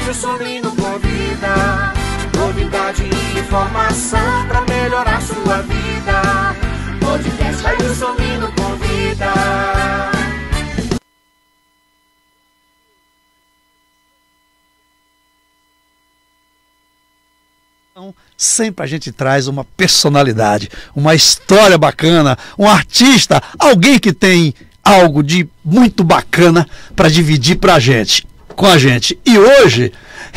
Rádio Sorrindo convida, novidade e informação pra melhorar sua vida. Podcast Rádio Sorrindo convida. Sempre a gente traz uma personalidade, uma história bacana, um artista, alguém que tem algo de muito bacana para dividir com a gente. E hoje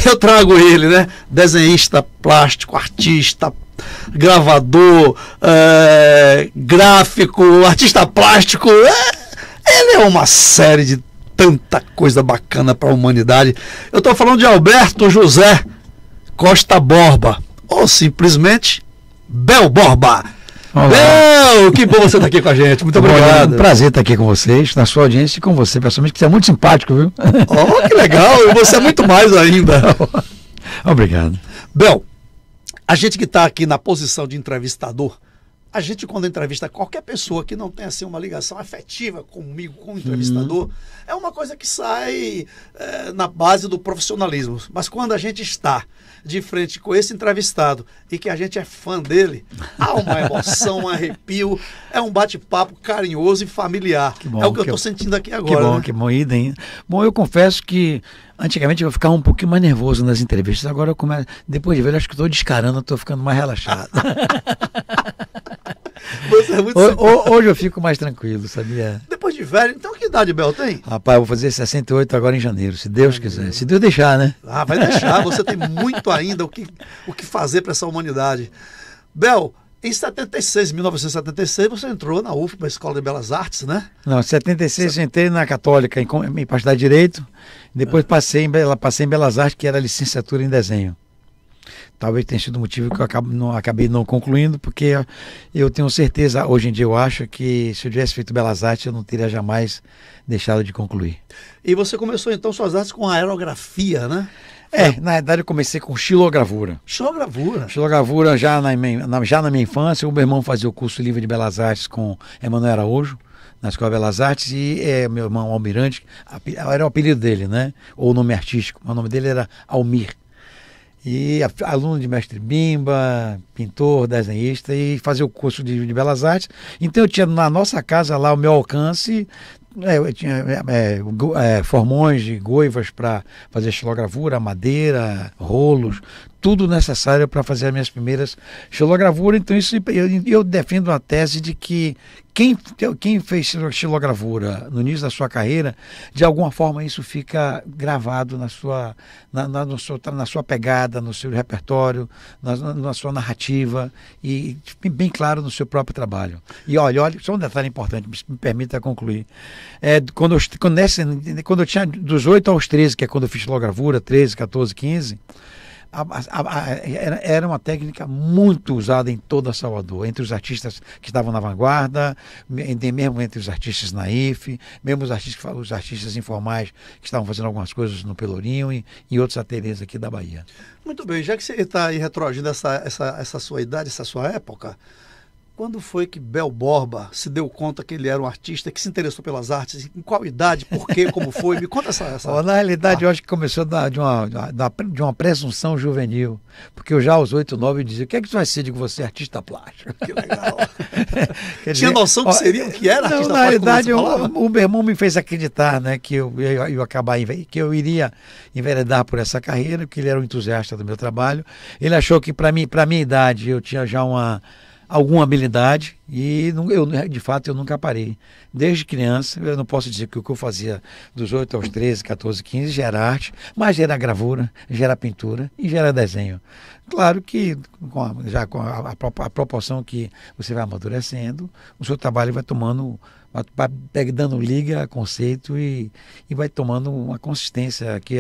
eu trago ele, né? Desenhista plástico, artista, gravador, gráfico, artista plástico. Ele é uma série de tanta coisa bacana para a humanidade. Eu estou falando de Alberto José Costa Borba, ou simplesmente Bel Borba. Olá. Bel, que bom você estar aqui com a gente. Muito obrigado. É um prazer estar aqui com vocês, na sua audiência e com você, pessoalmente, que você é muito simpático, viu? Oh, que legal. E você é muito mais ainda. Obrigado. Bel, a gente que está aqui na posição de entrevistador, a gente quando entrevista qualquer pessoa que não tem assim uma ligação afetiva comigo, com o entrevistador, é uma coisa que sai na base do profissionalismo. Mas quando a gente está de frente com esse entrevistado e que a gente é fã dele, há uma emoção, um arrepio, é um bate-papo carinhoso e familiar. Bom, é o que eu estou sentindo aqui agora. Que bom, né? que bom, idem. Bom, eu confesso que antigamente eu ficava um pouquinho mais nervoso nas entrevistas, agora eu começo, depois de ver, acho que estou descarando, estou ficando mais relaxado. Você é muito Hoje eu fico mais tranquilo, sabia? Depois de velho, então que idade Bel tem? Rapaz, eu vou fazer 68 agora em janeiro, se Deus quiser. Se Deus deixar, né? Ah, vai deixar, você tem muito ainda o que fazer para essa humanidade. Bel, em 1976, você entrou na UFBA, Escola de Belas Artes, né? Não, em 76 eu entrei na Católica, em Faculdade de Direito, depois passei em Belas Artes, que era licenciatura em desenho. Talvez tenha sido o motivo que eu acabei não concluindo, porque eu tenho certeza, hoje em dia eu acho que se eu tivesse feito Belas Artes, eu não teria jamais deixado de concluir. E você começou então suas artes com aerografia, né? Na verdade eu comecei com xilogravura. Xilogravura? Xilogravura já na minha infância. O meu irmão fazia o curso livre de Belas Artes com Emanuel Araújo, na Escola de Belas Artes, e meu irmão Almirante, era o apelido dele, né? Ou o nome artístico, o nome dele era Almir. E aluno de mestre Bimba, pintor, desenhista, e fazia o curso de Belas Artes. Então eu tinha na nossa casa lá, ao meu alcance, eu tinha formões de goivas para fazer xilogravura, madeira, rolos, tudo necessário para fazer as minhas primeiras xilogravuras. Então isso, eu defendo a tese de que quem fez xilogravura no início da sua carreira, de alguma forma isso fica gravado na sua pegada, no seu repertório, na sua narrativa e bem claro no seu próprio trabalho. E olha, só um detalhe importante, me permita concluir. Quando eu tinha dos 8 aos 13, que é quando eu fiz xilogravura, 13, 14, 15, era uma técnica muito usada em toda Salvador, entre os artistas que estavam na vanguarda, mesmo entre os artistas naif, mesmo os artistas informais que estavam fazendo algumas coisas no Pelourinho e em outros ateliês aqui da Bahia. Muito bem, já que você está aí retroagindo essa sua idade, essa sua época, quando foi que Bel Borba se deu conta que ele era um artista que se interessou pelas artes? Em qual idade? Por quê? Como foi? Me conta essa... Na realidade, eu acho que começou de uma presunção juvenil. Porque eu já aos 8, 9 dizia: o que é que tu vai ser? Digo, você é artista plástico. Que legal. Tinha noção que seria o que era artista plástico? Na realidade, o meu irmão me fez acreditar, né, que que eu iria enveredar por essa carreira, porque ele era um entusiasta do meu trabalho. Ele achou que para minha idade eu tinha já alguma habilidade e de fato eu nunca parei. Desde criança, eu não posso dizer que o que eu fazia dos 8 aos 13, 14, 15 já era arte, mas já era gravura, já era pintura e já era desenho. Claro que com a proporção que você vai amadurecendo, o seu trabalho vai dando liga a conceito e vai tomando uma consistência que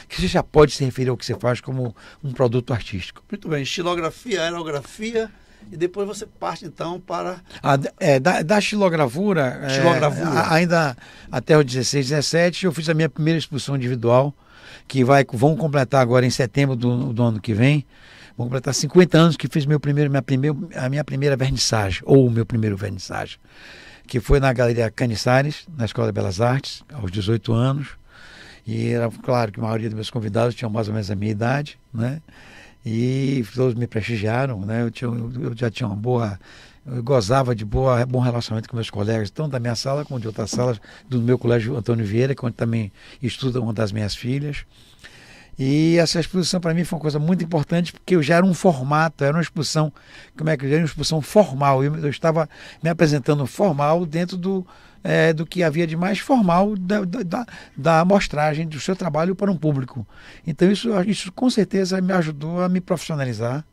você já pode se referir ao que você faz como um produto artístico. Muito bem, xilografia, aerografia. E depois você parte então para... Da xilogravura, ainda até os 16, 17, eu fiz a minha primeira exposição individual, que vão completar agora em setembro do ano que vem. Vão completar 50 anos que fiz a minha primeira vernissage, ou o meu primeiro vernissage, que foi na Galeria Caniçares, na Escola de Belas Artes, aos 18 anos. E era claro que a maioria dos meus convidados tinham mais ou menos a minha idade, né? E todos me prestigiaram, né? Eu já tinha eu gozava de bom relacionamento com meus colegas, tanto da minha sala como de outras salas, do meu colégio Antônio Vieira, onde também estuda uma das minhas filhas. E essa exposição para mim foi uma coisa muito importante, porque eu já era um formato, era uma exposição, era uma exposição formal. Eu estava me apresentando formal dentro do que havia de mais formal da amostragem do seu trabalho para um público. Então isso com certeza me ajudou a me profissionalizar,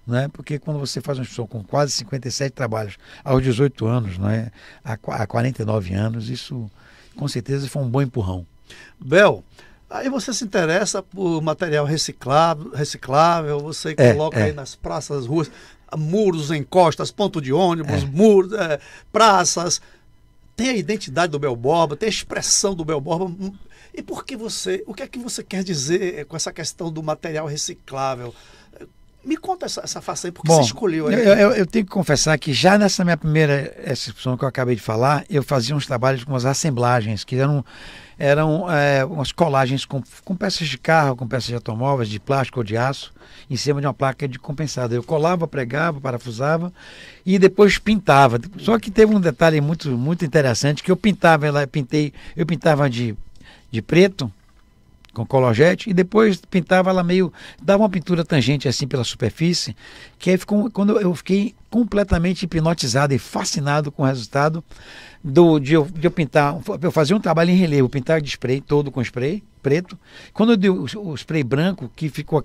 né? Porque quando você faz uma exposição com quase 57 trabalhos aos 18 anos, né? Há 49 anos, isso com certeza foi um bom empurrão. Bel, aí você se interessa por material reciclável, você coloca aí nas praças, nas ruas, muros, encostas, ponto de ônibus, muros, praças. Tem a identidade do Bel Borba, tem a expressão do Bel Borba. E o que é que você quer dizer com essa questão do material reciclável? Me conta essa face aí, porque você escolheu aí. Eu tenho que confessar que já nessa minha primeira exposição que eu acabei de falar, eu fazia uns trabalhos com as assemblagens, que eram umas colagens com peças de carro, com peças de automóveis, de plástico ou de aço, em cima de uma placa de compensada. Eu colava, pregava, parafusava e depois pintava. Só que teve um detalhe muito, muito interessante, que eu pintava de preto, com cologete, e depois pintava ela dava uma pintura tangente assim pela superfície, que aí quando eu fiquei completamente hipnotizado e fascinado com o resultado de eu pintar. Eu fazia um trabalho em relevo, pintar de spray, todo com spray preto. Quando eu dei o spray branco, que ficou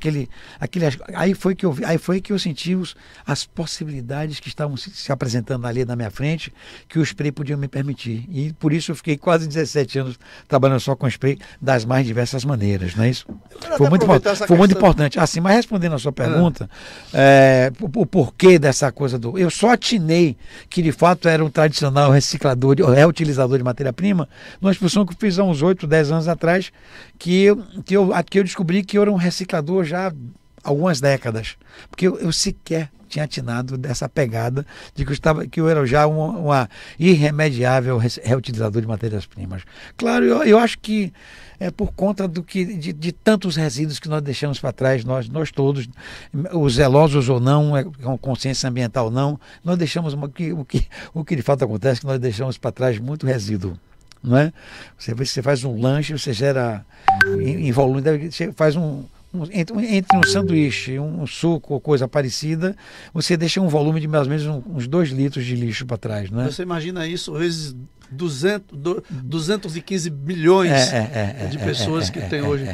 aí foi que eu senti as possibilidades que estavam se apresentando ali na minha frente, que o spray podia me permitir. E por isso eu fiquei quase 17 anos trabalhando só com spray das mais diversas maneiras, não é isso? Foi muito importante. Assim, mas respondendo a sua pergunta, o porquê dessa coisa eu só atinei que de fato era um tradicional reciclador, reutilizador de matéria-prima, numa exposição que eu fiz há uns 8, 10 anos atrás, que eu descobri que eu era um reciclador já há algumas décadas, porque eu sequer tinha atinado dessa pegada de que eu era já uma irremediável reutilizador de matérias-primas. Claro, eu acho que é por conta de tantos resíduos que nós deixamos para trás, nós todos, os zelosos ou não, com consciência ambiental ou não, nós deixamos o que de fato acontece é que nós deixamos para trás muito resíduo. Não é? Você faz um lanche, você gera em volume, você faz entre um sanduíche, um suco ou coisa parecida, você deixa um volume de mais ou menos uns 2 litros de lixo para trás, não é? Você imagina isso, vezes 215 bilhões de pessoas que tem hoje.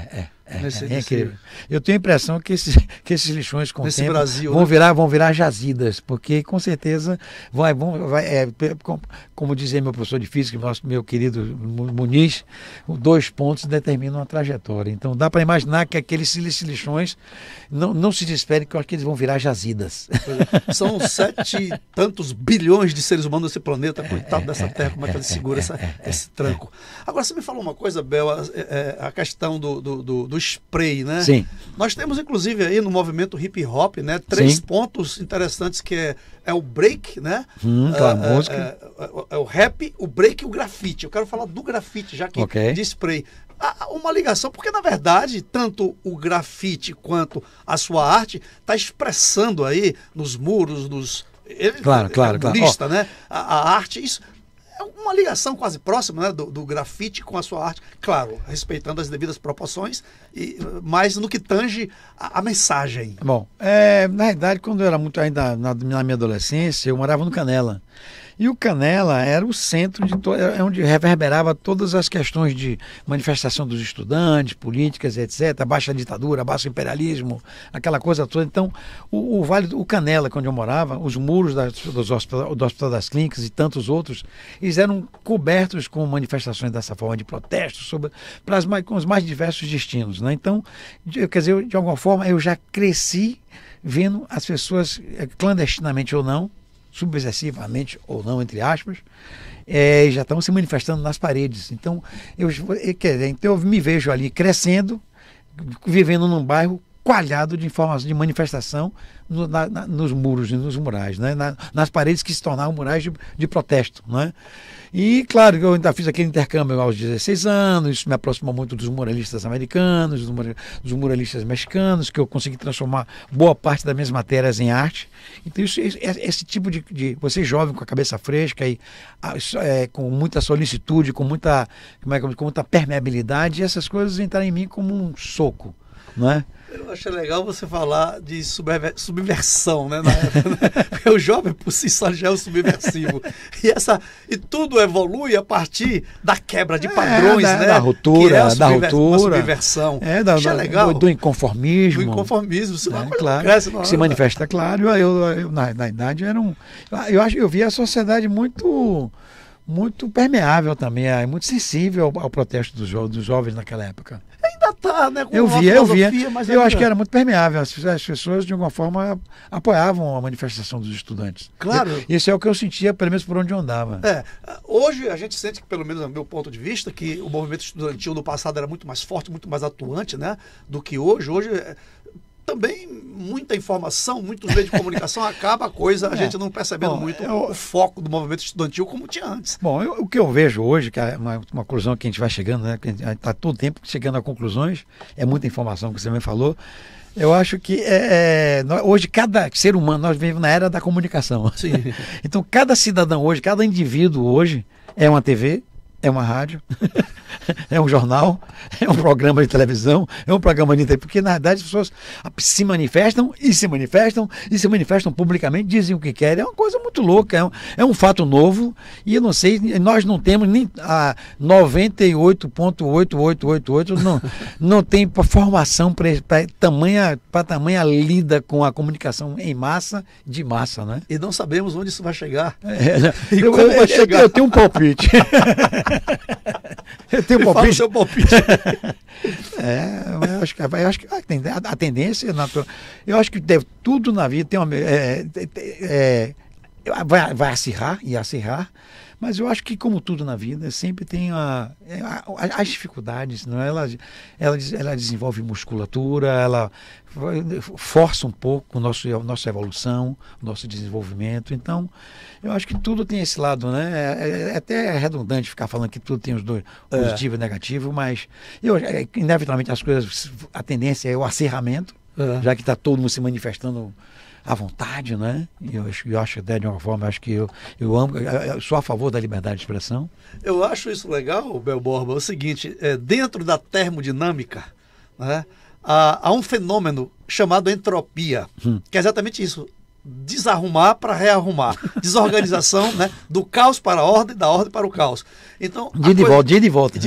É incrível. Eu tenho a impressão que esses lixões com o tempo Brasil, vão virar jazidas, porque com certeza como dizia meu professor de física, meu querido Muniz, 2 pontos determinam a trajetória. Então dá para imaginar que aqueles lixões não se desesperem, que eu acho que eles vão virar jazidas. São 7 tantos bilhões de seres humanos nesse planeta, coitado dessa terra, como é que ele segura esse tranco. Agora, você me falou uma coisa, Bel, a questão do spray, né? Sim. Nós temos, inclusive, aí no movimento hip hop, né, 3 pontos interessantes, que é o break, né? Música. É o rap, o break e o grafite. Eu quero falar do grafite, já que de spray. Há uma ligação, porque na verdade, tanto o grafite quanto a sua arte está expressando aí nos muros, Claro. né? A arte, isso é uma ligação quase próxima, né, do grafite com a sua arte, claro, respeitando as devidas proporções, mas no que tange a mensagem. Bom, na realidade, quando eu era muito ainda na minha adolescência, eu morava no Canela. E o Canela era o centro onde reverberava todas as questões de manifestação dos estudantes, políticas, etc., baixa ditadura, baixo imperialismo, aquela coisa toda. Então, o Vale do Canela, onde eu morava, os muros do Hospital das Clínicas e tantos outros, eles eram cobertos com manifestações dessa forma, de protestos com os mais diversos destinos, né? Então, quer dizer, de alguma forma, eu já cresci vendo as pessoas, clandestinamente ou não, subversivamente ou não, entre aspas, já estão se manifestando nas paredes. Então eu me vejo ali crescendo, vivendo num bairro coalhado de informação, de manifestação nos muros e nos murais, né? Nas paredes que se tornavam murais de protesto, né? E, claro, eu ainda fiz aquele intercâmbio aos 16 anos, isso me aproximou muito dos muralistas americanos, dos muralistas mexicanos, que eu consegui transformar boa parte das minhas matérias em arte. Então, esse tipo de você jovem, com a cabeça fresca e com muita solicitude, com muita permeabilidade, essas coisas entraram em mim como um soco, não é? Eu achei legal você falar de subversão, né? Porque o jovem por si só já é o subversivo. E tudo evolui a partir da quebra de padrões, né? Da ruptura, uma subversão. Achei legal. Do inconformismo. Do inconformismo. Claro. Que se manifesta, claro. Eu na idade, eu via a sociedade muito permeável também, muito sensível ao protesto dos jovens naquela época. Ainda está, né? Eu via. Mas eu acho que era muito permeável. As pessoas, de alguma forma, apoiavam a manifestação dos estudantes. Claro. Isso é o que eu sentia, pelo menos por onde eu andava. Hoje a gente sente que, pelo menos do meu ponto de vista, que o movimento estudantil no passado era muito mais forte, muito mais atuante, né, do que hoje. Hoje também muita informação, muitos meios de comunicação, acaba a coisa, a gente não percebendo muito o foco do movimento estudantil como tinha antes. Bom, o que eu vejo hoje, que é uma conclusão que a gente vai chegando, né? Está todo tempo chegando a conclusões, é muita informação que você me falou. Eu acho que hoje cada ser humano, nós vivemos na era da comunicação. Sim. Então cada cidadão hoje, cada indivíduo hoje é uma TV, é uma rádio, é um jornal, é um programa de televisão, é um programa de internet, porque na verdade as pessoas se manifestam publicamente, dizem o que querem, é uma coisa muito louca, é um fato novo, e eu não sei, nós não temos nem a 98,8888, não tem formação para tamanha lida com a comunicação em massa, de massa, né? E não sabemos onde isso vai chegar. Eu tenho um palpite. Eu tenho um palpite. Fala o seu palpite. Eu acho que a tendência é natural. Eu acho que tudo na vida tem vai acirrar e acirrar, mas eu acho que, como tudo na vida, sempre tem as dificuldades, não é? Ela desenvolve musculatura, ela força um pouco nossa evolução, nosso desenvolvimento. Então, eu acho que tudo tem esse lado, né? É até redundante ficar falando que tudo tem os dois, positivo e negativo, mas inevitavelmente a tendência é o acirramento, já que está todo mundo se manifestando à vontade, né? Eu acho até de uma forma, acho que eu sou a favor da liberdade de expressão. Eu acho isso legal, Bel Borba, é o seguinte, dentro da termodinâmica, né, há um fenômeno chamado entropia, que é exatamente isso, desarrumar para rearrumar, desorganização, né, do caos para a ordem, da ordem para o caos. Então, dia de volta.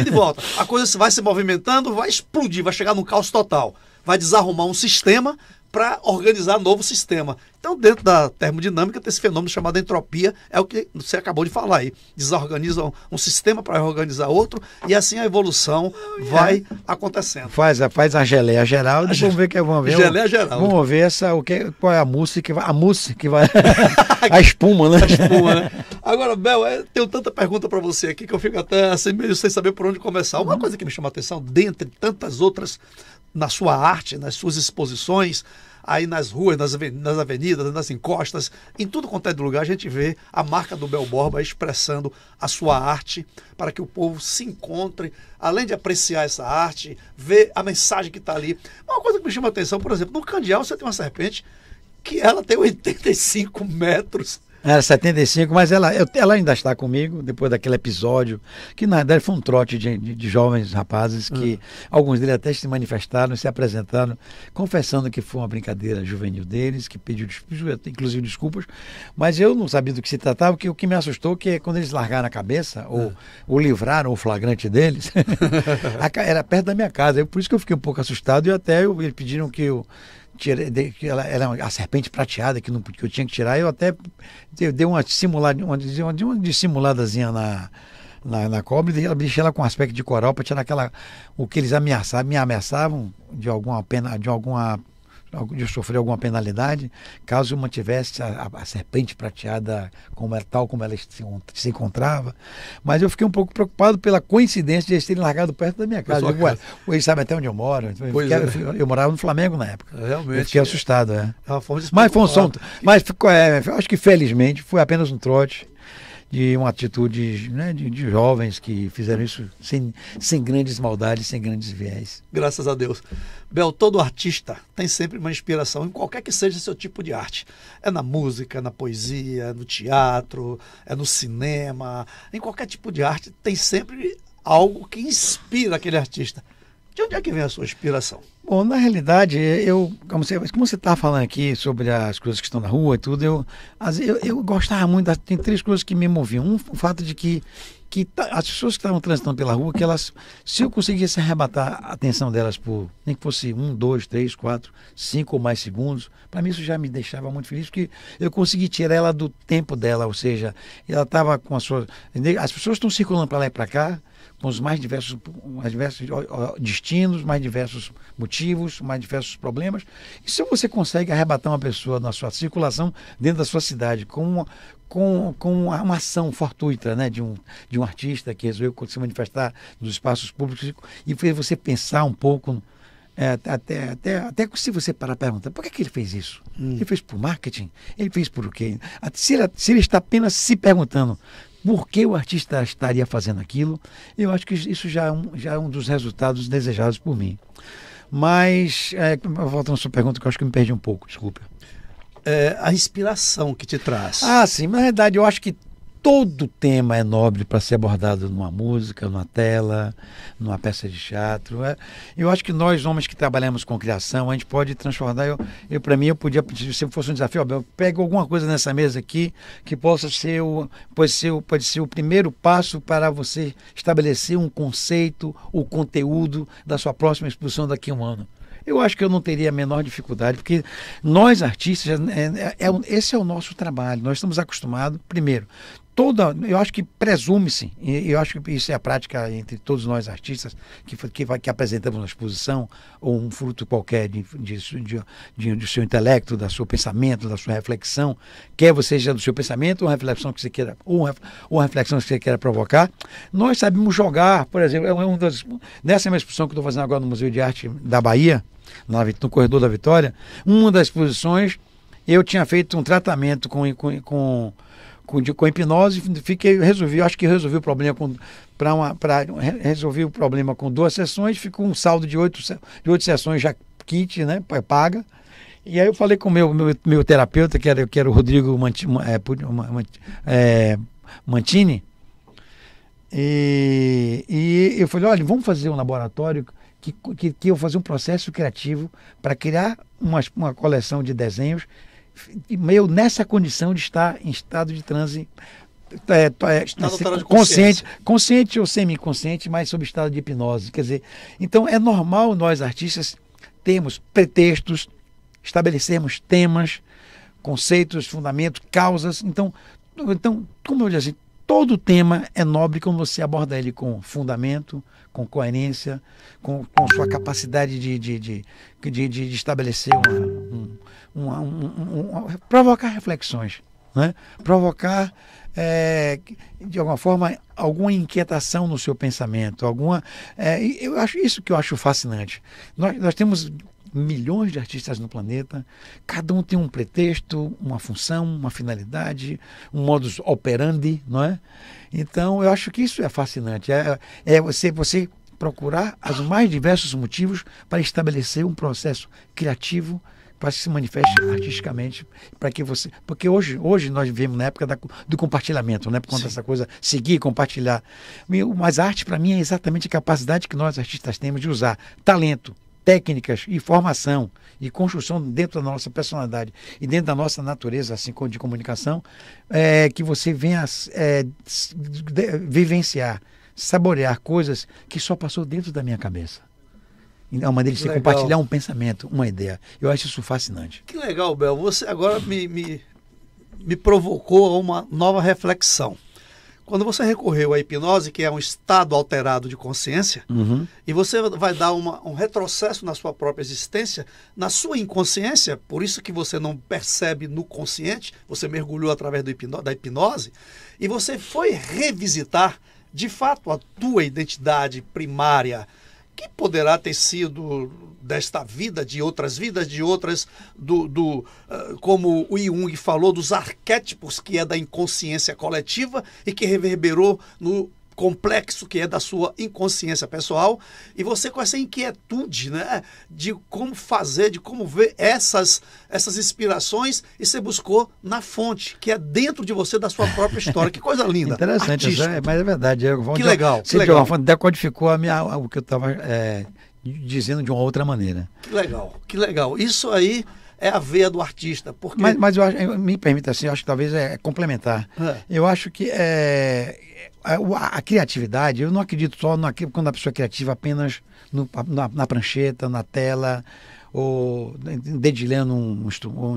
A coisa vai se movimentando, vai explodir, vai chegar num caos total, vai desarrumar um sistema para organizar novo sistema. Então, dentro da termodinâmica, tem esse fenômeno chamado entropia, é o que você acabou de falar aí. Desorganiza um sistema para organizar outro, e assim a evolução vai acontecendo. Faz a geleia geral, e vamos ver geleia geral. Vamos ver qual é a mousse que vai a espuma, né? A espuma, né? Agora, Bel, tenho tanta pergunta para você aqui que eu fico até assim, meio sem saber por onde começar. Uma coisa que me chama a atenção, dentre tantas outras, na sua arte, nas suas exposições, aí nas ruas, nas avenidas, nas encostas, em tudo quanto é do lugar, a gente vê a marca do Bel Borba expressando a sua arte para que o povo se encontre, além de apreciar essa arte, ver a mensagem que está ali. Uma coisa que me chama a atenção, por exemplo, no Candeal você tem uma serpente que ela tem 85 metros. Era 75, mas ela ainda está comigo, depois daquele episódio, que na verdade foi um trote de jovens rapazes, que alguns deles até se manifestaram, se apresentaram, confessando que foi uma brincadeira juvenil deles, que pediu inclusive desculpas, mas eu não sabia do que se tratava, porque o que me assustou é que quando eles largaram a cabeça, ou livraram o flagrante deles, era perto da minha casa, por isso que eu fiquei um pouco assustado, e até eles pediram que eu que ela era a serpente prateada que eu tinha que tirar. Eu até dei uma dissimuladazinha na cobra e deixei ela com aspecto de coral para tirar o que eles me ameaçavam de alguma pena, de alguma de sofrer alguma penalidade, caso eu mantivesse a serpente prateada tal como ela se encontrava. Mas eu fiquei um pouco preocupado pela coincidência de eles terem largado perto da minha casa. Eles sabem até onde eu moro. Eu morava no Flamengo na época. Realmente. Eu fiquei assustado. É uma forma de mas foi um som. Mas acho que felizmente foi apenas um trote de uma atitude, né, de jovens que fizeram isso sem grandes maldades, sem grandes viés. Graças a Deus. Bel, todo artista tem sempre uma inspiração em qualquer que seja seu tipo de arte. É na música, na poesia, no teatro, é no cinema. Em qualquer tipo de arte tem sempre algo que inspira aquele artista. De onde é que vem a sua inspiração? Bom, na realidade, como você está falando aqui sobre as coisas que estão na rua e tudo, eu gostava muito, tem 3 coisas que me moviam. O fato de que as pessoas que estavam transitando pela rua, que elas, se eu conseguisse arrebatar a atenção delas por, nem que fosse 1, 2, 3, 4, 5 ou mais segundos, para mim isso já me deixava muito feliz, porque eu consegui tirar ela do tempo dela, ou seja, ela estava com as pessoas estão circulando para lá e para cá, com os mais diversos destinos, mais diversos motivos, mais diversos problemas. E se você consegue arrebatar uma pessoa na sua circulação dentro da sua cidade com uma ação fortuita, né, de um artista que resolveu se manifestar nos espaços públicos e fez você pensar um pouco, até se você parar a perguntar, por que ele fez isso? Ele fez por marketing? Ele fez por o quê? Se ele está apenas se perguntando por que o artista estaria fazendo aquilo, eu acho que isso já é um dos resultados desejados por mim. Mas, voltando à sua pergunta, que eu acho que me perdi um pouco, desculpa. A inspiração que te traz. Sim, na verdade eu acho que todo tema é nobre para ser abordado numa música, numa tela, numa peça de teatro. Eu acho que nós, homens que trabalhamos com criação, a gente pode transformar. Para mim, eu podia, se fosse um desafio, eu pego alguma coisa nessa mesa aqui que pode ser o primeiro passo para você estabelecer um conceito, o conteúdo da sua próxima exposição daqui a um ano. Eu acho que eu não teria a menor dificuldade, porque nós artistas, esse é o nosso trabalho. Nós estamos acostumados, primeiro, eu acho que presume-se, e eu acho que isso é a prática entre todos nós artistas que apresentamos uma exposição, ou um fruto qualquer do seu intelecto, do seu pensamento, da sua reflexão, quer você seja do seu pensamento, ou uma reflexão que você queira, ou uma reflexão que você queira provocar. Nós sabemos jogar, por exemplo, nessa minha exposição que eu estou fazendo agora no Museu de Arte da Bahia, no Corredor da Vitória, uma das exposições eu tinha feito um tratamento com hipnose, acho que resolvi o problema resolvi o problema com 2 sessões, ficou um saldo de 8 sessões já kit, né, paga. E aí eu falei com o meu terapeuta, que era o Rodrigo Mantini, e eu falei, olha, vamos fazer um laboratório que eu vou fazer um processo criativo para criar uma coleção de desenhos meio nessa condição de estar em estado de transe consciente ou semi-consciente, mas sob estado de hipnose. Quer dizer, então é normal nós artistas termos pretextos, estabelecermos temas, conceitos, fundamentos, causas. Então como eu disse, todo tema é nobre quando você aborda ele com fundamento, com coerência, com sua capacidade de estabelecer provocar reflexões, né? Provocar, de alguma forma, alguma inquietação no seu pensamento, eu acho isso que eu acho fascinante. Nós temos milhões de artistas no planeta, cada um tem um pretexto, uma função, uma finalidade, um modus operandi, não é? Então eu acho que isso é fascinante, você procurar os mais diversos motivos para estabelecer um processo criativo para que se manifeste artisticamente, porque hoje nós vivemos na época do compartilhamento, né? Por conta dessa coisa, seguir e compartilhar. Mas a arte, para mim, é exatamente a capacidade que nós artistas temos de usar talento, técnicas e formação e construção dentro da nossa personalidade e dentro da nossa natureza, assim como de comunicação, que você venha vivenciar, saborear coisas que só passou dentro da minha cabeça. É uma maneira de você compartilhar um pensamento, uma ideia. Eu acho isso fascinante. Que legal, Bel. Você agora me provocou a uma nova reflexão. Quando você recorreu à hipnose, que é um estado alterado de consciência, e você vai dar um retrocesso na sua própria existência, na sua inconsciência, por isso que você não percebe no consciente, você mergulhou através da hipnose, e você foi revisitar, de fato, a tua identidade primária, que poderá ter sido desta vida, de outras, como o Jung falou, dos arquétipos que é da inconsciência coletiva e que reverberou no complexo que é da sua inconsciência pessoal, e você com essa inquietude, né, de como fazer, de como ver essas inspirações, e você buscou na fonte, que é dentro de você, da sua própria história. Que coisa linda. Interessante, mas é verdade. Que legal. Você de uma forma decodificou o que eu estava dizendo de uma outra maneira. Que legal. Isso aí é a veia do artista. Porque... Mas eu acho, me permita assim, eu acho que talvez é complementar. Eu acho que a criatividade, eu não acredito só quando a pessoa é criativa apenas na prancheta, na tela, ou dedilhando um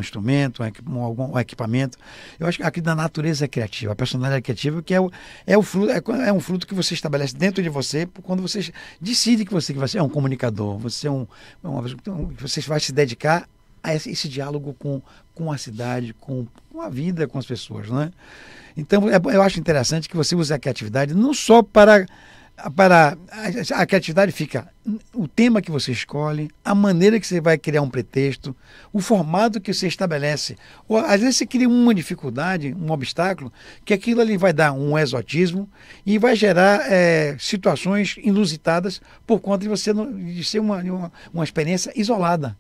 instrumento, um equipamento. Eu acho que aqui da natureza é criativa, a personalidade é criativa, que é um fruto que você estabelece dentro de você quando você decide que você é um comunicador, você você vai se dedicar a esse diálogo com a cidade, com a vida, com as pessoas, né? Então, eu acho interessante que você use a criatividade não só para a criatividade fica o tema que você escolhe, a maneira que você vai criar um pretexto, o formato que você estabelece. Ou, às vezes você cria uma dificuldade, um obstáculo, que aquilo ali vai dar um exotismo e vai gerar situações inusitadas por conta de ser uma experiência isolada.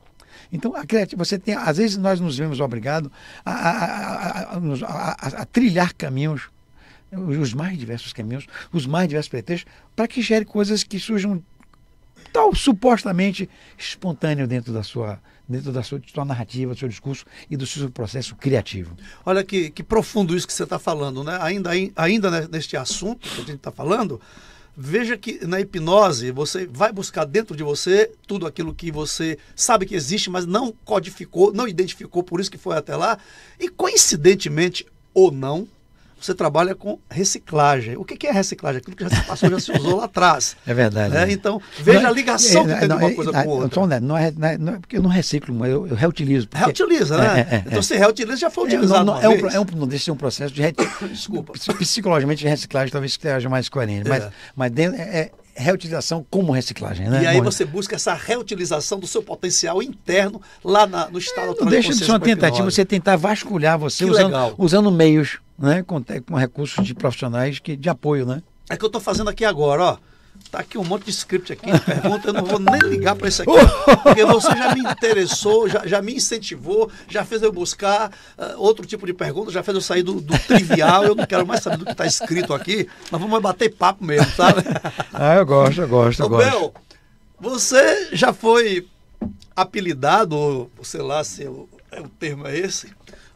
Então, você tem, às vezes nós nos vemos obrigados a trilhar caminhos, os mais diversos caminhos, os mais diversos pretextos, para que gere coisas que surjam supostamente espontâneo dentro da sua narrativa, do seu discurso e do seu processo criativo. Olha que profundo isso que você está falando, né? Ainda neste assunto que a gente está falando, veja que na hipnose você vai buscar dentro de você tudo aquilo que você sabe que existe, mas não codificou, não identificou, por isso que foi até lá. E coincidentemente ou não, você trabalha com reciclagem. O que é reciclagem? Aquilo que já se passou, já se usou lá atrás. É verdade. Então, veja a ligação que tem de uma coisa com outra. Não é porque eu não reciclo, mas eu reutilizo. Porque... Reutiliza, né? Então, se reutiliza, já foi utilizado não deixa de ser um processo de Desculpa. Psicologicamente, de reciclagem talvez seja mais coerente. Mas dentro, reutilização como reciclagem, né? E aí você busca essa reutilização do seu potencial interno lá no estado natural de consciência. Deixa de ser uma tentativa, você tentar vasculhar você usando meios, né? Com recursos de profissionais de apoio, né? É que eu estou fazendo aqui agora, ó. Tá aqui um monte de script aqui, de pergunta, eu não vou nem ligar para isso aqui, porque você já me interessou, já me incentivou, já fez eu buscar outro tipo de pergunta, já fez eu sair do trivial, eu não quero mais saber do que está escrito aqui, nós vamos bater papo mesmo, sabe? Eu gosto. Bel, você já foi apelidado, ou sei lá se o termo é esse,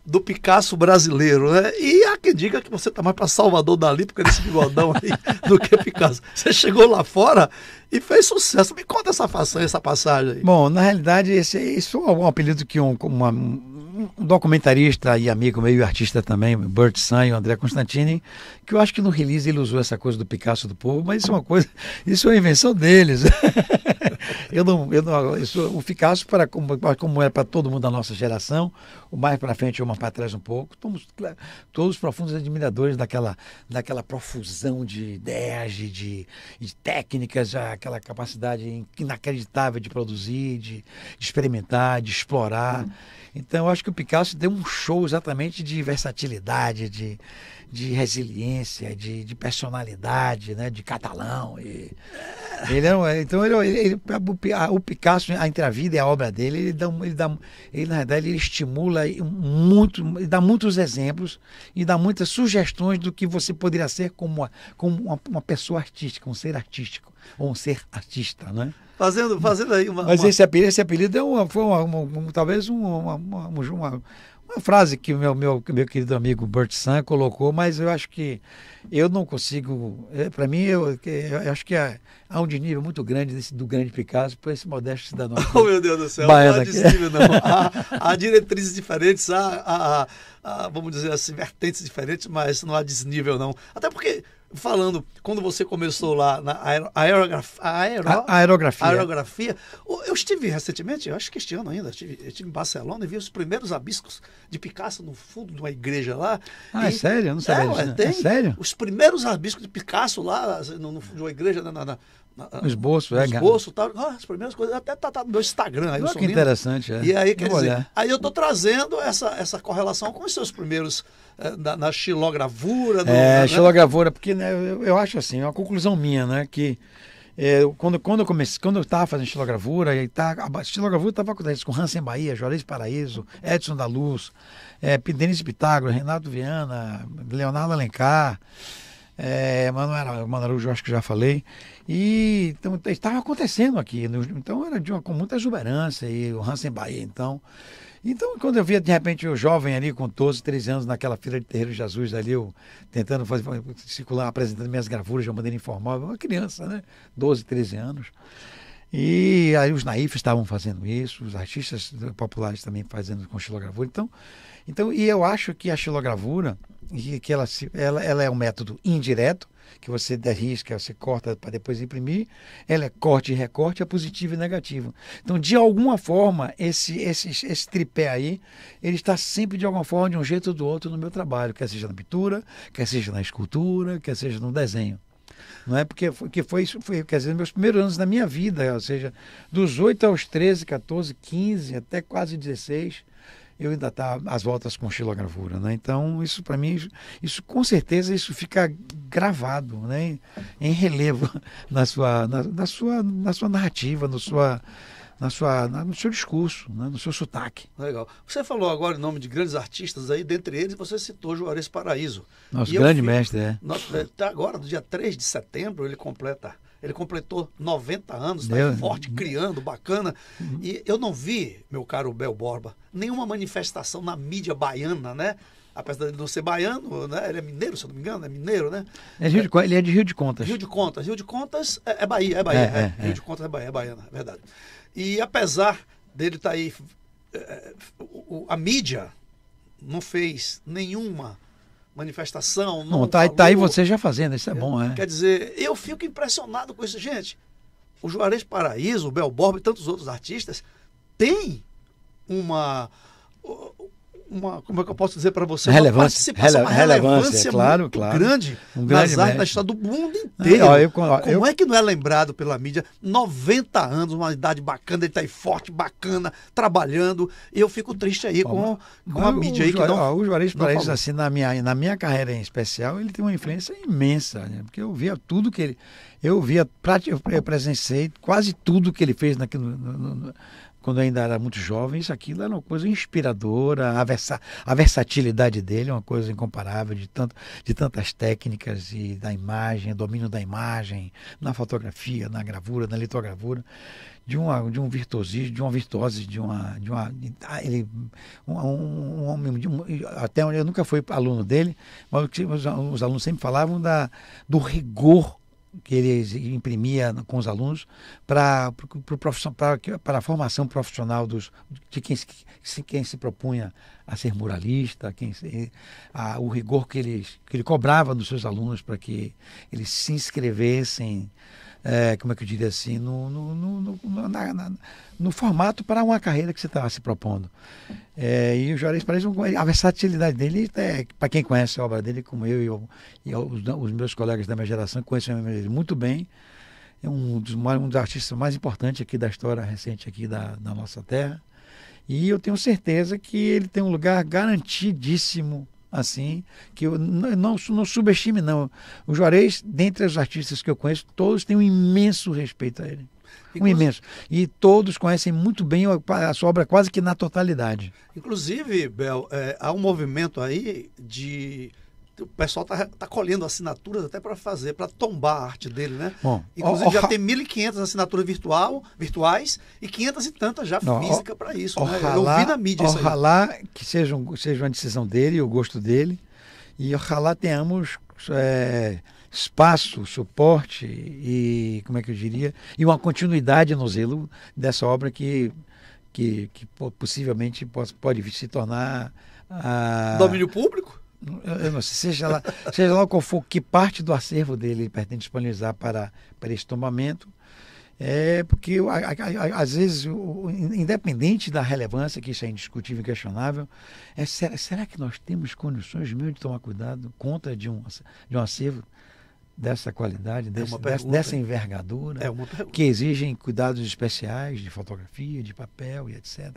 do Picasso brasileiro, né? E há quem diga que você tá mais para Salvador Dalí, porque nesse bigodão aí, do que Picasso. Você chegou lá fora e fez sucesso. Me conta essa façanha, essa passagem aí. Bom, na realidade, isso é um apelido que um documentarista e amigo meu e artista também, Bert San e o André Constantini, que eu acho que no release ele usou essa coisa do Picasso do povo, mas isso é uma invenção deles. O Picasso, como é para todo mundo da nossa geração, o mais para frente ou mais para trás um pouco, todos profundos admiradores daquela profusão de ideias, de técnicas, aquela capacidade inacreditável de produzir, de experimentar, de explorar. Então, eu acho que o Picasso deu um show exatamente de versatilidade, de resiliência, de personalidade, né, de catalão. O Picasso, entre a vida e a obra dele, na verdade, ele estimula muito, ele dá muitos exemplos e dá muitas sugestões do que você poderia ser como uma pessoa artística, um ser artístico, ou um ser artista, né? Fazendo aí uma... Mas esse apelido foi talvez uma uma frase que o meu querido amigo Bert Sun colocou, mas eu acho que eu não consigo. Para mim, eu acho que há um desnível muito grande do grande Picasso para esse modesto cidadão. Oh, meu Deus do céu, baiano, não há desnível, não. Há diretrizes diferentes, há, vamos dizer assim, vertentes diferentes, mas não há desnível, não. Até porque, falando, quando você começou lá na aerografia, eu estive recentemente, eu acho que este ano ainda, eu estive em Barcelona e vi os primeiros rabiscos de Picasso no fundo de uma igreja lá. É sério? Eu não sabia disso. Tem é sério? os primeiros rabiscos de Picasso lá no fundo de uma igreja, no esboço, esboço, tal. As primeiras coisas, até tá no meu Instagram. Aí, que interessante. E aí, quer dizer, aí eu estou trazendo essa correlação com os seus primeiros, na xilogravura. Xilogravura, porque né, eu acho assim, é uma conclusão minha, né, que quando eu estava fazendo xilogravura, a xilogravura estava acontecendo com Hansen Bahia, Juarez Paraíso, Edson da Luz, Denise Pitágoras, Renato Viana, Leonardo Alencar, Mano Araújo, acho que já falei. E então estava acontecendo aqui, então era com muita exuberância, e o Hansen Bahia, então quando eu via de repente o jovem ali com 12, 13 anos naquela fila de Terreiro de Jesus ali, eu tentando circular, apresentando minhas gravuras de uma maneira informal, uma criança, né, 12, 13 anos, e aí os naifes estavam fazendo isso, os artistas populares também fazendo com xilogravura, então e eu acho que a xilogravura, que ela é um método indireto, que você derrisca, você corta para depois imprimir, ela é corte e recorte, é positivo e negativo. Então, de alguma forma, esse tripé aí, ele está sempre de alguma forma, de um jeito ou do outro no meu trabalho, quer seja na pintura, quer seja na escultura, quer seja no desenho. Não é porque foi quer dizer, meus primeiros anos da minha vida, ou seja, dos 8 aos 13, 14, 15, até quase 16, eu ainda estava às voltas com xilogravura, né? Então, isso para mim, isso com certeza, isso fica gravado, né? Em relevo na sua narrativa, no seu discurso, né? No seu sotaque. Legal. Você falou agora o nome de grandes artistas aí, dentre eles você citou Juarez Paraíso. Nosso grande mestre, Até agora, no dia 3 de setembro, ele completou 90 anos, está forte, criando, bacana. E eu não vi, meu caro Bel Borba, nenhuma manifestação na mídia baiana, né? Apesar de não ser baiano, né? Ele é mineiro, se eu não me engano, é mineiro, né? Ele é de Rio de Contas. Rio de Contas é Bahia, Rio de Contas é baiana, é verdade. E apesar dele estar aí, a mídia não fez nenhuma manifestação. Não, tá aí você já fazendo, isso é bom, é. Quer dizer, eu fico impressionado com isso, gente. O Juarez Paraíso, o Bel Borba e tantos outros artistas têm uma como é que eu posso dizer para você? Relevância, uma relevância claro, muito grande um nas artes da história do mundo inteiro. Como é que não é lembrado pela mídia? 90 anos, uma idade bacana, ele está aí forte, bacana, trabalhando. E eu fico triste aí com a mídia aí que não. O Juarez Paraíso, assim, na minha carreira em especial, ele tem uma influência imensa, né? Porque eu via tudo que ele. Eu presenciei quase tudo que ele fez quando eu ainda era muito jovem. Isso aquilo era uma coisa inspiradora, a versatilidade dele é uma coisa incomparável, de tantas técnicas e da imagem, domínio da imagem, na fotografia, na gravura, na litogravura, de um virtuosismo, um homem, até eu nunca fui aluno dele, mas os alunos sempre falavam do rigor que ele imprimia com os alunos para a formação profissional de quem se propunha a ser muralista, o rigor que ele cobrava dos seus alunos para que eles se inscrevessem, como é que eu diria assim, no formato para uma carreira que você estava se propondo. E o Juarez Paraíso, a versatilidade dele, para quem conhece a obra dele, como eu e os meus colegas da minha geração, conhecem ele muito bem. É um dos artistas mais importantes aqui da história recente aqui da nossa terra. E eu tenho certeza que ele tem um lugar garantidíssimo, assim, que eu não subestime, não. O Juarez, dentre os artistas que eu conheço, todos têm um imenso respeito a ele. Imenso. E todos conhecem muito bem a sua obra quase que na totalidade. Inclusive, Bel, há um movimento aí de o pessoal tá colhendo assinaturas até para tombar a arte dele, né? Bom, inclusive já tem 1.500 assinaturas virtuais e 500 e tantas já física para isso, né? Eu vi na mídia isso aí. Ojalá que seja uma decisão dele, o gosto dele, e ojalá tenhamos espaço, suporte e, como é que eu diria, e uma continuidade no zelo dessa obra que possivelmente pode se tornar domínio público? Eu não sei, seja lá qual for, que parte do acervo dele ele pretende disponibilizar para esse tombamento, porque às vezes, independente da relevância, que isso é indiscutível e questionável, será que nós temos condições mesmo de tomar cuidado contra de um acervo dessa qualidade, dessa envergadura, que exigem cuidados especiais de fotografia, de papel e etc.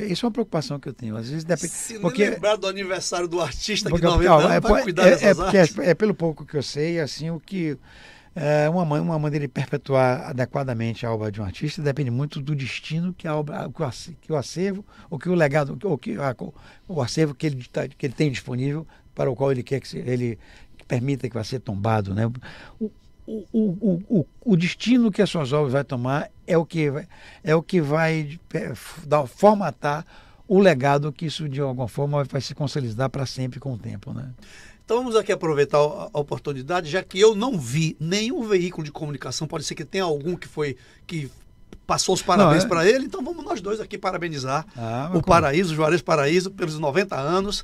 Isso é uma preocupação que eu tenho. Às vezes depende. Se lembrar do aniversário do artista que 90 anos vai cuidar dessas artes. Pelo pouco que eu sei, assim, o que uma maneira de perpetuar adequadamente a obra de um artista depende muito do destino que a obra, que o acervo, ou que o legado, ou que o acervo que ele tem disponível, para o qual ele quer que ele permita que vá ser tombado, né? O destino que as suas obras vai tomar é o que vai formatar o legado, que isso de alguma forma vai se consolidar para sempre com o tempo, né? Então vamos aqui aproveitar a oportunidade, já que eu não vi nenhum veículo de comunicação, pode ser que tenha algum que passou os parabéns para ele, então vamos nós dois aqui parabenizar o Paraíso, Juarez Paraíso, pelos 90 anos.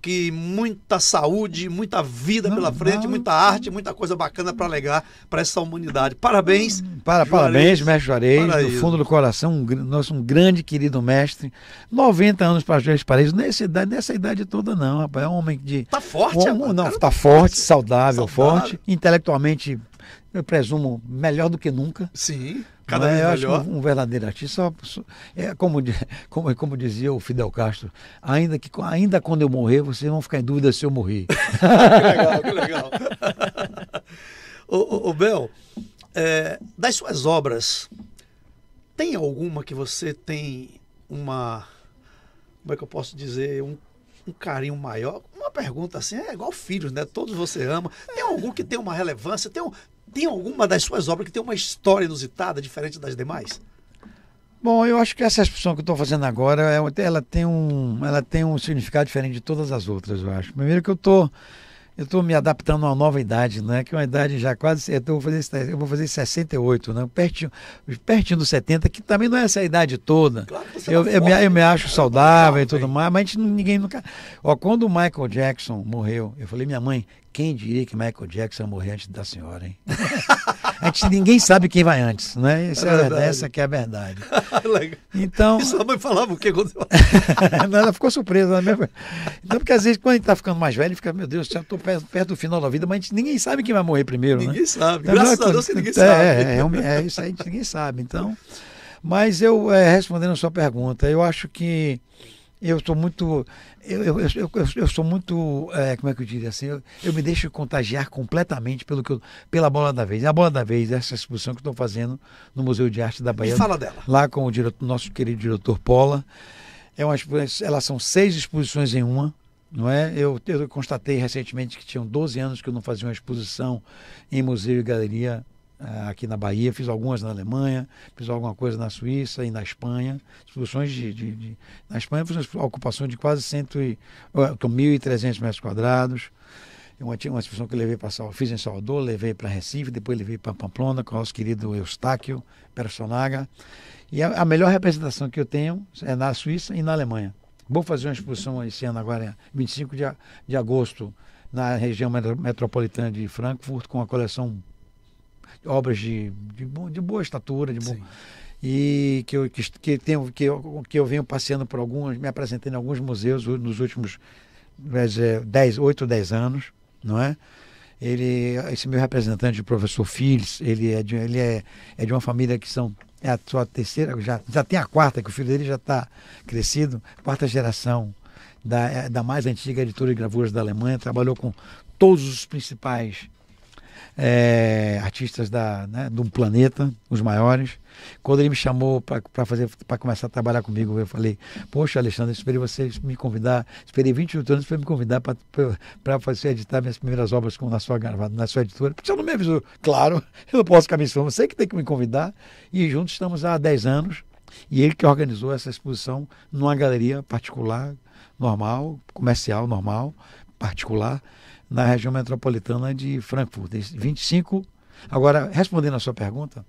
Que muita saúde, muita vida pela frente, muita arte, muita coisa bacana para legar para essa humanidade. Parabéns. Parabéns, mestre Juarez, do fundo do coração, um grande querido mestre. 90 anos para Juarez Paraíso, nessa idade toda não, rapaz. É um homem de... Tá forte, tá forte, saudável, forte, intelectualmente, eu presumo, melhor do que nunca. Sim, cada vez melhor. Eu acho um verdadeiro artista. Como dizia o Fidel Castro, ainda quando eu morrer, vocês vão ficar em dúvida se eu morri. Que legal. Ô Bel, das suas obras, tem alguma que você tem como é que eu posso dizer, um carinho maior? Uma pergunta assim, é igual filhos, né? Todos você ama. Tem algum que tem uma relevância? Tem alguma das suas obras que tem uma história inusitada, diferente das demais? Bom, eu acho que essa exposição que eu estou fazendo agora, ela tem um significado diferente de todas as outras, eu acho. Primeiro que eu estou me adaptando a uma nova idade, né? Que é uma idade já quase... Eu vou fazer 68, né? Pertinho dos 70, que também não é essa idade toda. Claro que você eu me acho saudável e tudo mais, mas ninguém nunca... Quando o Michael Jackson morreu, eu falei, minha mãe, quem diria que Michael Jackson ia morrer antes da senhora, hein? Ninguém sabe quem vai antes, né? Essa que é a verdade. Então... E sua mãe falava o quê? Ela ficou surpresa. Né? Então, porque às vezes, quando a gente está ficando mais velho, fica, meu Deus, já estou perto do final da vida, mas ninguém sabe quem vai morrer primeiro, ninguém né? sabe. Então, graças a Deus que ninguém sabe. É isso aí, ninguém sabe. Então, mas respondendo a sua pergunta, eu acho que eu sou muito, como é que eu diria assim, eu me deixo contagiar completamente pela Bola da Vez. A Bola da Vez, essa exposição que estou fazendo no Museu de Arte da Bahia. Fala dela. Lá com o nosso querido diretor Pola. Elas são 6 exposições em uma, não é? Eu constatei recentemente que tinham 12 anos que eu não fazia uma exposição em museu e galeria aqui na Bahia. Fiz algumas na Alemanha, fiz alguma coisa na Suíça e na Espanha. Exposições na Espanha fiz uma ocupação de quase 1.300 metros quadrados. Tinha uma exposição que eu fiz em Salvador, levei para Recife, depois levei para Pamplona com o nosso querido Eustáquio Personaga. E a melhor representação que eu tenho é na Suíça e na Alemanha. Vou fazer uma exposição esse ano agora, 25 de agosto, na região metropolitana de Frankfurt, com a coleção obras de boa estatura, e que eu venho passeando por me apresentei em alguns museus nos últimos 8 ou 10 anos, não é? Esse meu representante, o professor Filhos, ele é de uma família que é a sua terceira, já tem a quarta, que o filho dele já está crescido, 4ª geração da mais antiga editora de gravuras da Alemanha, trabalhou com todos os principais artistas do planeta, os maiores. Quando ele me chamou para começar a trabalhar comigo, eu falei, poxa, Alexandre, esperei você me convidar, esperei 28 anos para me convidar para fazer editar minhas primeiras obras na sua editora, porque você não me avisou. Claro, eu não posso ficar me ensinando, você que tem que me convidar, e juntos estamos há 10 anos, e ele que organizou essa exposição numa galeria particular, normal, comercial, normal, particular, na região metropolitana de Frankfurt. 25. Agora, respondendo a sua pergunta,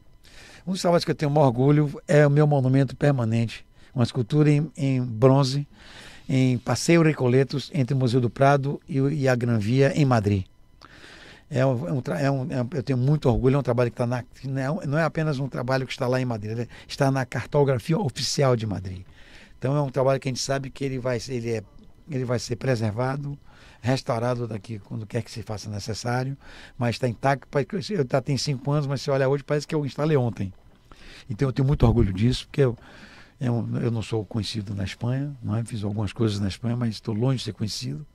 um dos trabalhos que eu tenho maior orgulho é o meu monumento permanente, uma escultura em bronze, em Passeio Recoletos, entre o Museu do Prado e a Gran Via, em Madrid. Eu tenho muito orgulho, é um trabalho que está não é apenas um trabalho que está lá em Madrid, ele está na cartografia oficial de Madrid. Então é um trabalho que a gente sabe que ele vai ser preservado, restaurado daqui quando quer que se faça necessário, mas está intacto. Tem 5 anos, mas se olha hoje, parece que eu instalei ontem. Então eu tenho muito orgulho disso, porque eu não sou conhecido na Espanha, não é? Fiz algumas coisas na Espanha, mas estou longe de ser conhecido.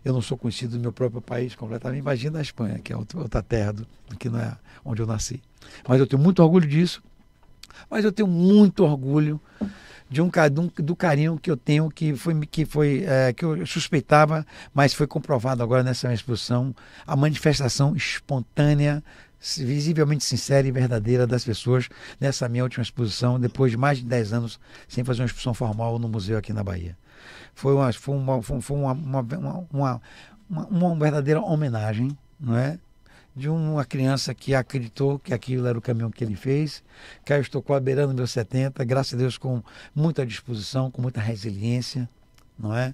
Eu não sou conhecido no meu próprio país completamente, imagina a Espanha, que é outra terra que não é onde eu nasci. Mas eu tenho muito orgulho disso, mas eu tenho muito orgulho do carinho que eu tenho, que eu suspeitava, mas foi comprovado agora nessa minha exposição, a manifestação espontânea, visivelmente sincera e verdadeira das pessoas nessa minha última exposição, depois de mais de 10 anos sem fazer uma exposição formal no museu aqui na Bahia. Foi uma verdadeira homenagem, não é? De uma criança que acreditou que aquilo era o caminho que ele fez. Cá estou beirando meus 70, graças a Deus, com muita disposição, com muita resiliência, não é?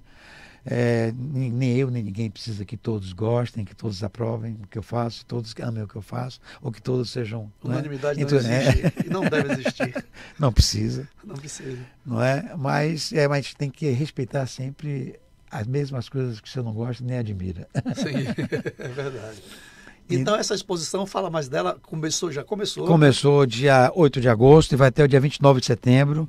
Nem eu, nem ninguém precisa que todos gostem, que todos aprovem o que eu faço, todos amem o que eu faço, ou que todos sejam... Unanimidade não existe, e não deve existir. Não precisa. Não precisa. Não é? Mas tem que respeitar sempre as mesmas coisas que você não gosta nem admira. Sim, é verdade. Então essa exposição, fala mais dela, já começou? Começou dia 8 de agosto e vai até o dia 29 de setembro,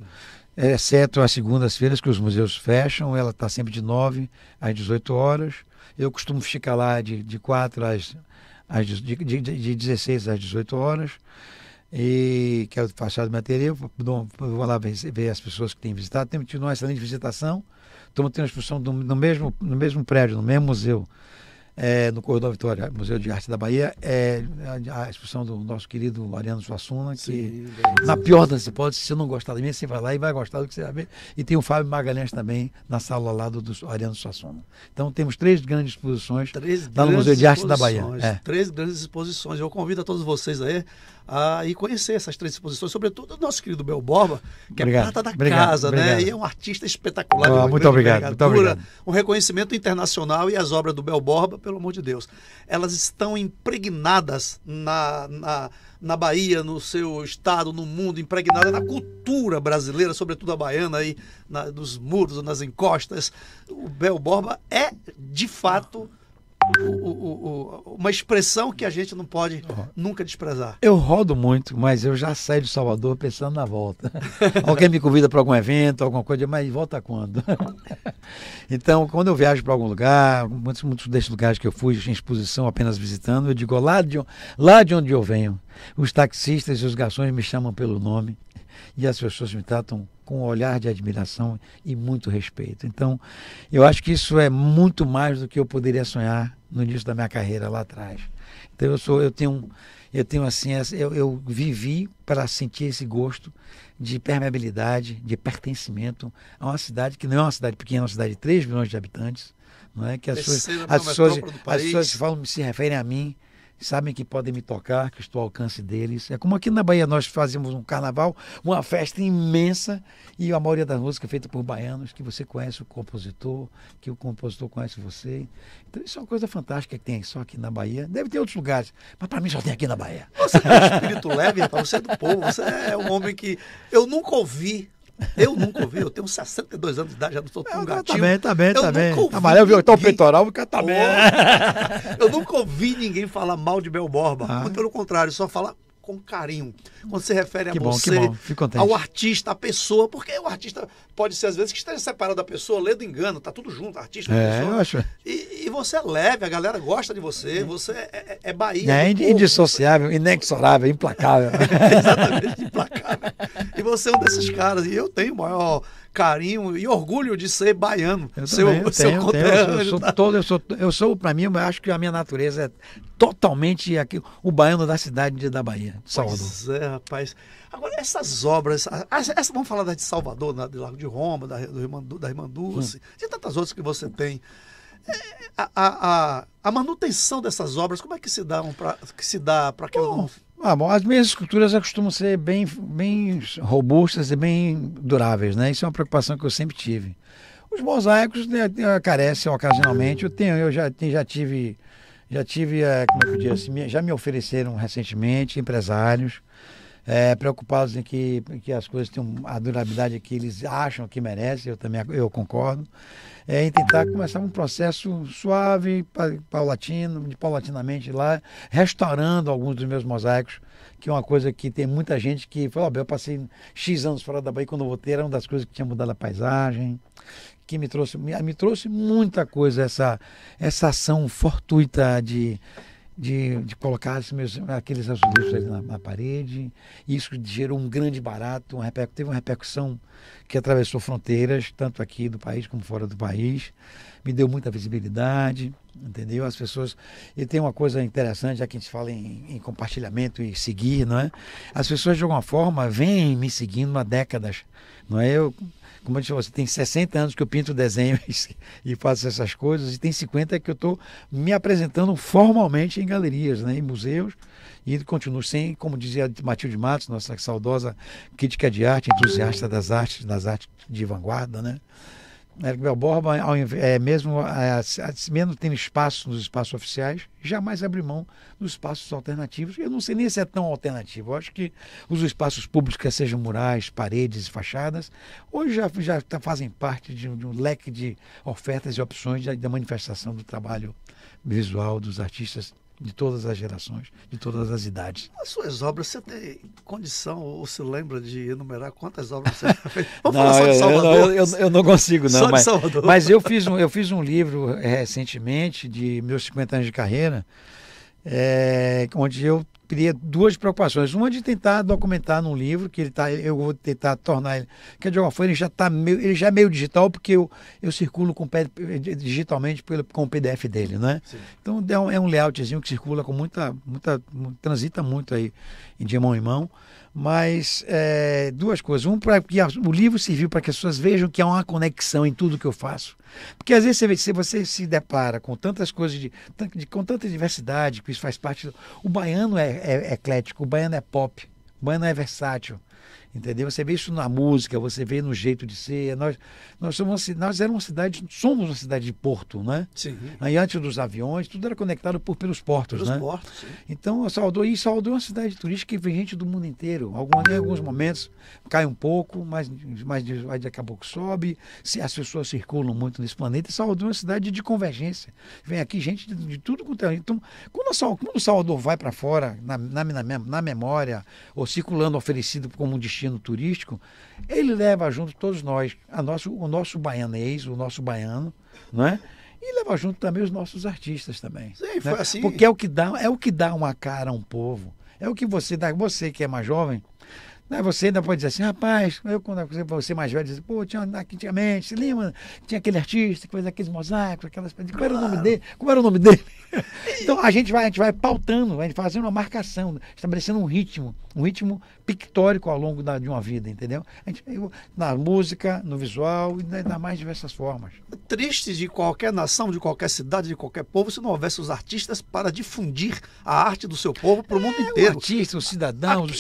exceto as segundas-feiras que os museus fecham. Ela está sempre de 9 às 18 horas. Eu costumo ficar lá de 16 às 18 horas. E que é o fachada do material, vou lá ver as pessoas que têm visitado. Temos tido uma excelente visitação. Estamos tendo uma exposição no mesmo prédio, no mesmo museu. No Corredor Vitória, Museu de Arte da Bahia, a exposição do nosso querido Ariano Suassuna, que, sim, na pior das hipóteses, se não gostar de mim, você vai lá e vai gostar do que você vai ver. E tem o Fábio Magalhães também, na sala ao lado do Ariano Suassuna. Então temos 3 grandes exposições lá no Museu de Arte da Bahia. 3 grandes exposições. Eu convido a todos vocês aí a ir conhecer essas 3 exposições, sobretudo o nosso querido Bel Borba, que é prata da casa, né? E é um artista espetacular. Muito obrigado. Um reconhecimento internacional, e as obras do Bel Borba, pelo amor de Deus, elas estão impregnadas na Bahia, no seu estado, no mundo, impregnadas na cultura brasileira, sobretudo a baiana, aí, nos muros, nas encostas. O Bel Borba é, de fato, uma expressão que a gente não pode nunca desprezar. Eu rodo muito, mas eu já saio de Salvador pensando na volta. Alguém me convida para algum evento, alguma coisa, mas volta quando? Então, quando eu viajo para algum lugar, muitos desses lugares que eu fui em exposição, apenas visitando, eu digo, lá de onde eu venho, os taxistas e os garçons me chamam pelo nome, e as pessoas me tratam com um olhar de admiração e muito respeito. Então, eu acho que isso é muito mais do que eu poderia sonhar no início da minha carreira lá atrás. Então, eu vivi para sentir esse gosto de permeabilidade, de pertencimento a uma cidade que não é uma cidade pequena, é uma cidade de 3 milhões de habitantes, não é? Que as pessoas se referem a mim, sabem que podem me tocar, que estou ao alcance deles. É como aqui na Bahia nós fazemos um carnaval, uma festa imensa, e a maioria das músicas é feita por baianos, que você conhece o compositor, que o compositor conhece você. Então isso é uma coisa fantástica que tem só aqui na Bahia. Deve ter outros lugares, mas para mim só tem aqui na Bahia. Você tem um espírito leve, rapaz, você é do povo, você é um homem que eu nunca ouvi, eu tenho 62 anos de idade, já não sou tão gatinho. Tá bem. Amarelo viu até o peitoral, porque tá bem. Eu nunca ouvi ninguém falar mal de Bel Borba. Muito pelo contrário, só falar com carinho. Quando se refere a Que você, bom. Fico contente. ao artista, à pessoa, porque o artista pode ser, às vezes, que esteja separado da pessoa, lê do engano, tá tudo junto, artista e pessoa. Eu acho. E você é leve, a galera gosta de você, você é Bahia. É indissociável, inexorável, implacável. Exatamente, implacável. E você é um desses caras, e eu tenho o maior carinho e orgulho de ser baiano. Seu conterrâneo. Eu sou, para mim, eu acho que a minha natureza é totalmente aqui, o baiano da cidade da Bahia, de Salvador. Pois é, rapaz. Agora, essas obras, vamos falar da de Salvador, de Lago de Roma, da Irmã Dulce, de tantas outras que você tem. A manutenção dessas obras, como é que se dá para que elas não... Bom, as minhas esculturas costumam ser bem robustas e bem duráveis, né? Isso é uma preocupação que eu sempre tive. Os mosaicos, né, carecem ocasionalmente. Eu já tive, como é que eu digo assim, já me ofereceram recentemente empresários preocupados em que as coisas tenham a durabilidade que eles acham que merecem. Eu concordo. Em tentar começar um processo suave, paulatinamente lá, restaurando alguns dos meus mosaicos, que é uma coisa que tem muita gente que fala, eu passei X anos fora da Bahia, quando eu voltei era uma das coisas que tinha mudado a paisagem, que me trouxe muita coisa, essa ação fortuita de colocar aqueles azulejos ali na parede. Isso gerou um grande barato, teve uma repercussão que atravessou fronteiras, tanto aqui do país como fora do país. Me deu muita visibilidade, entendeu? As pessoas... E tem uma coisa interessante, já que a gente fala em compartilhamento e seguir, não é? As pessoas, de alguma forma, vêm me seguindo há décadas, não é? Como eu disse, você tem 60 anos que eu pinto desenho e faço essas coisas, e tem 50 que eu estou me apresentando formalmente em galerias, né, em museus, e continuo sem, como dizia Matilde Matos, nossa saudosa crítica de arte, entusiasta das artes de vanguarda, né? Érico Belborba, mesmo tendo espaço nos espaços oficiais, jamais abre mão dos espaços alternativos. Eu não sei nem se é tão alternativo. Eu acho que os espaços públicos, que sejam murais, paredes e fachadas, hoje já fazem parte de um leque de ofertas e opções da manifestação do trabalho visual dos artistas de todas as gerações, de todas as idades. As suas obras, você tem condição ou se lembra de enumerar quantas obras você já fez? Vamos falar só de Salvador? Eu não consigo, não. Mas eu fiz um livro recentemente, de meus 50 anos de carreira, onde eu teria duas preocupações. Uma de tentar documentar num livro, que eu vou tentar tornar ele, que de alguma forma ele já é meio digital, porque eu circulo digitalmente com o PDF dele, né? Sim. Então é um layoutzinho que circula com transita muito aí de mão em mão. Mas duas coisas. Porque o livro serviu para que as pessoas vejam que há uma conexão em tudo que eu faço. Porque às vezes você se depara com tantas coisas, com tanta diversidade, que isso faz parte. O baiano é eclético, o baiano é pop, o baiano é versátil. Entendeu? Você vê isso na música, você vê no jeito de ser. Nós somos uma cidade de porto, né? Sim. Aí antes dos aviões, tudo era conectado pelos portos, né? Portos, sim. Então, Salvador é uma cidade turística que vem gente do mundo inteiro. Em alguns momentos cai um pouco, mas daqui a pouco sobe. As pessoas circulam muito nesse planeta. E Salvador é uma cidade de convergência. Vem aqui gente de tudo quanto é. Então, quando o Salvador vai para fora, na memória, ou circulando oferecido como um destino turístico, ele leva junto todos nós, o nosso baianês, o nosso baiano, não é? E leva junto também os nossos artistas também. Sim, né? Foi assim. Porque é o que dá uma cara a um povo. É o que você que é mais jovem, né? Você ainda pode dizer assim, rapaz, quando você mais velho, diz, pô, tinha antigamente, você lembra? Tinha aquele artista que fez aqueles mosaicos, como era o nome dele? Como era o nome dele? Então a gente vai pautando, a gente fazendo uma marcação, estabelecendo um ritmo pictórico ao longo de uma vida, entendeu? Na música, no visual e nas mais diversas formas. Triste de qualquer nação, de qualquer cidade, de qualquer povo, se não houvesse os artistas para difundir a arte do seu povo para o mundo inteiro. O artista, os cidadãos,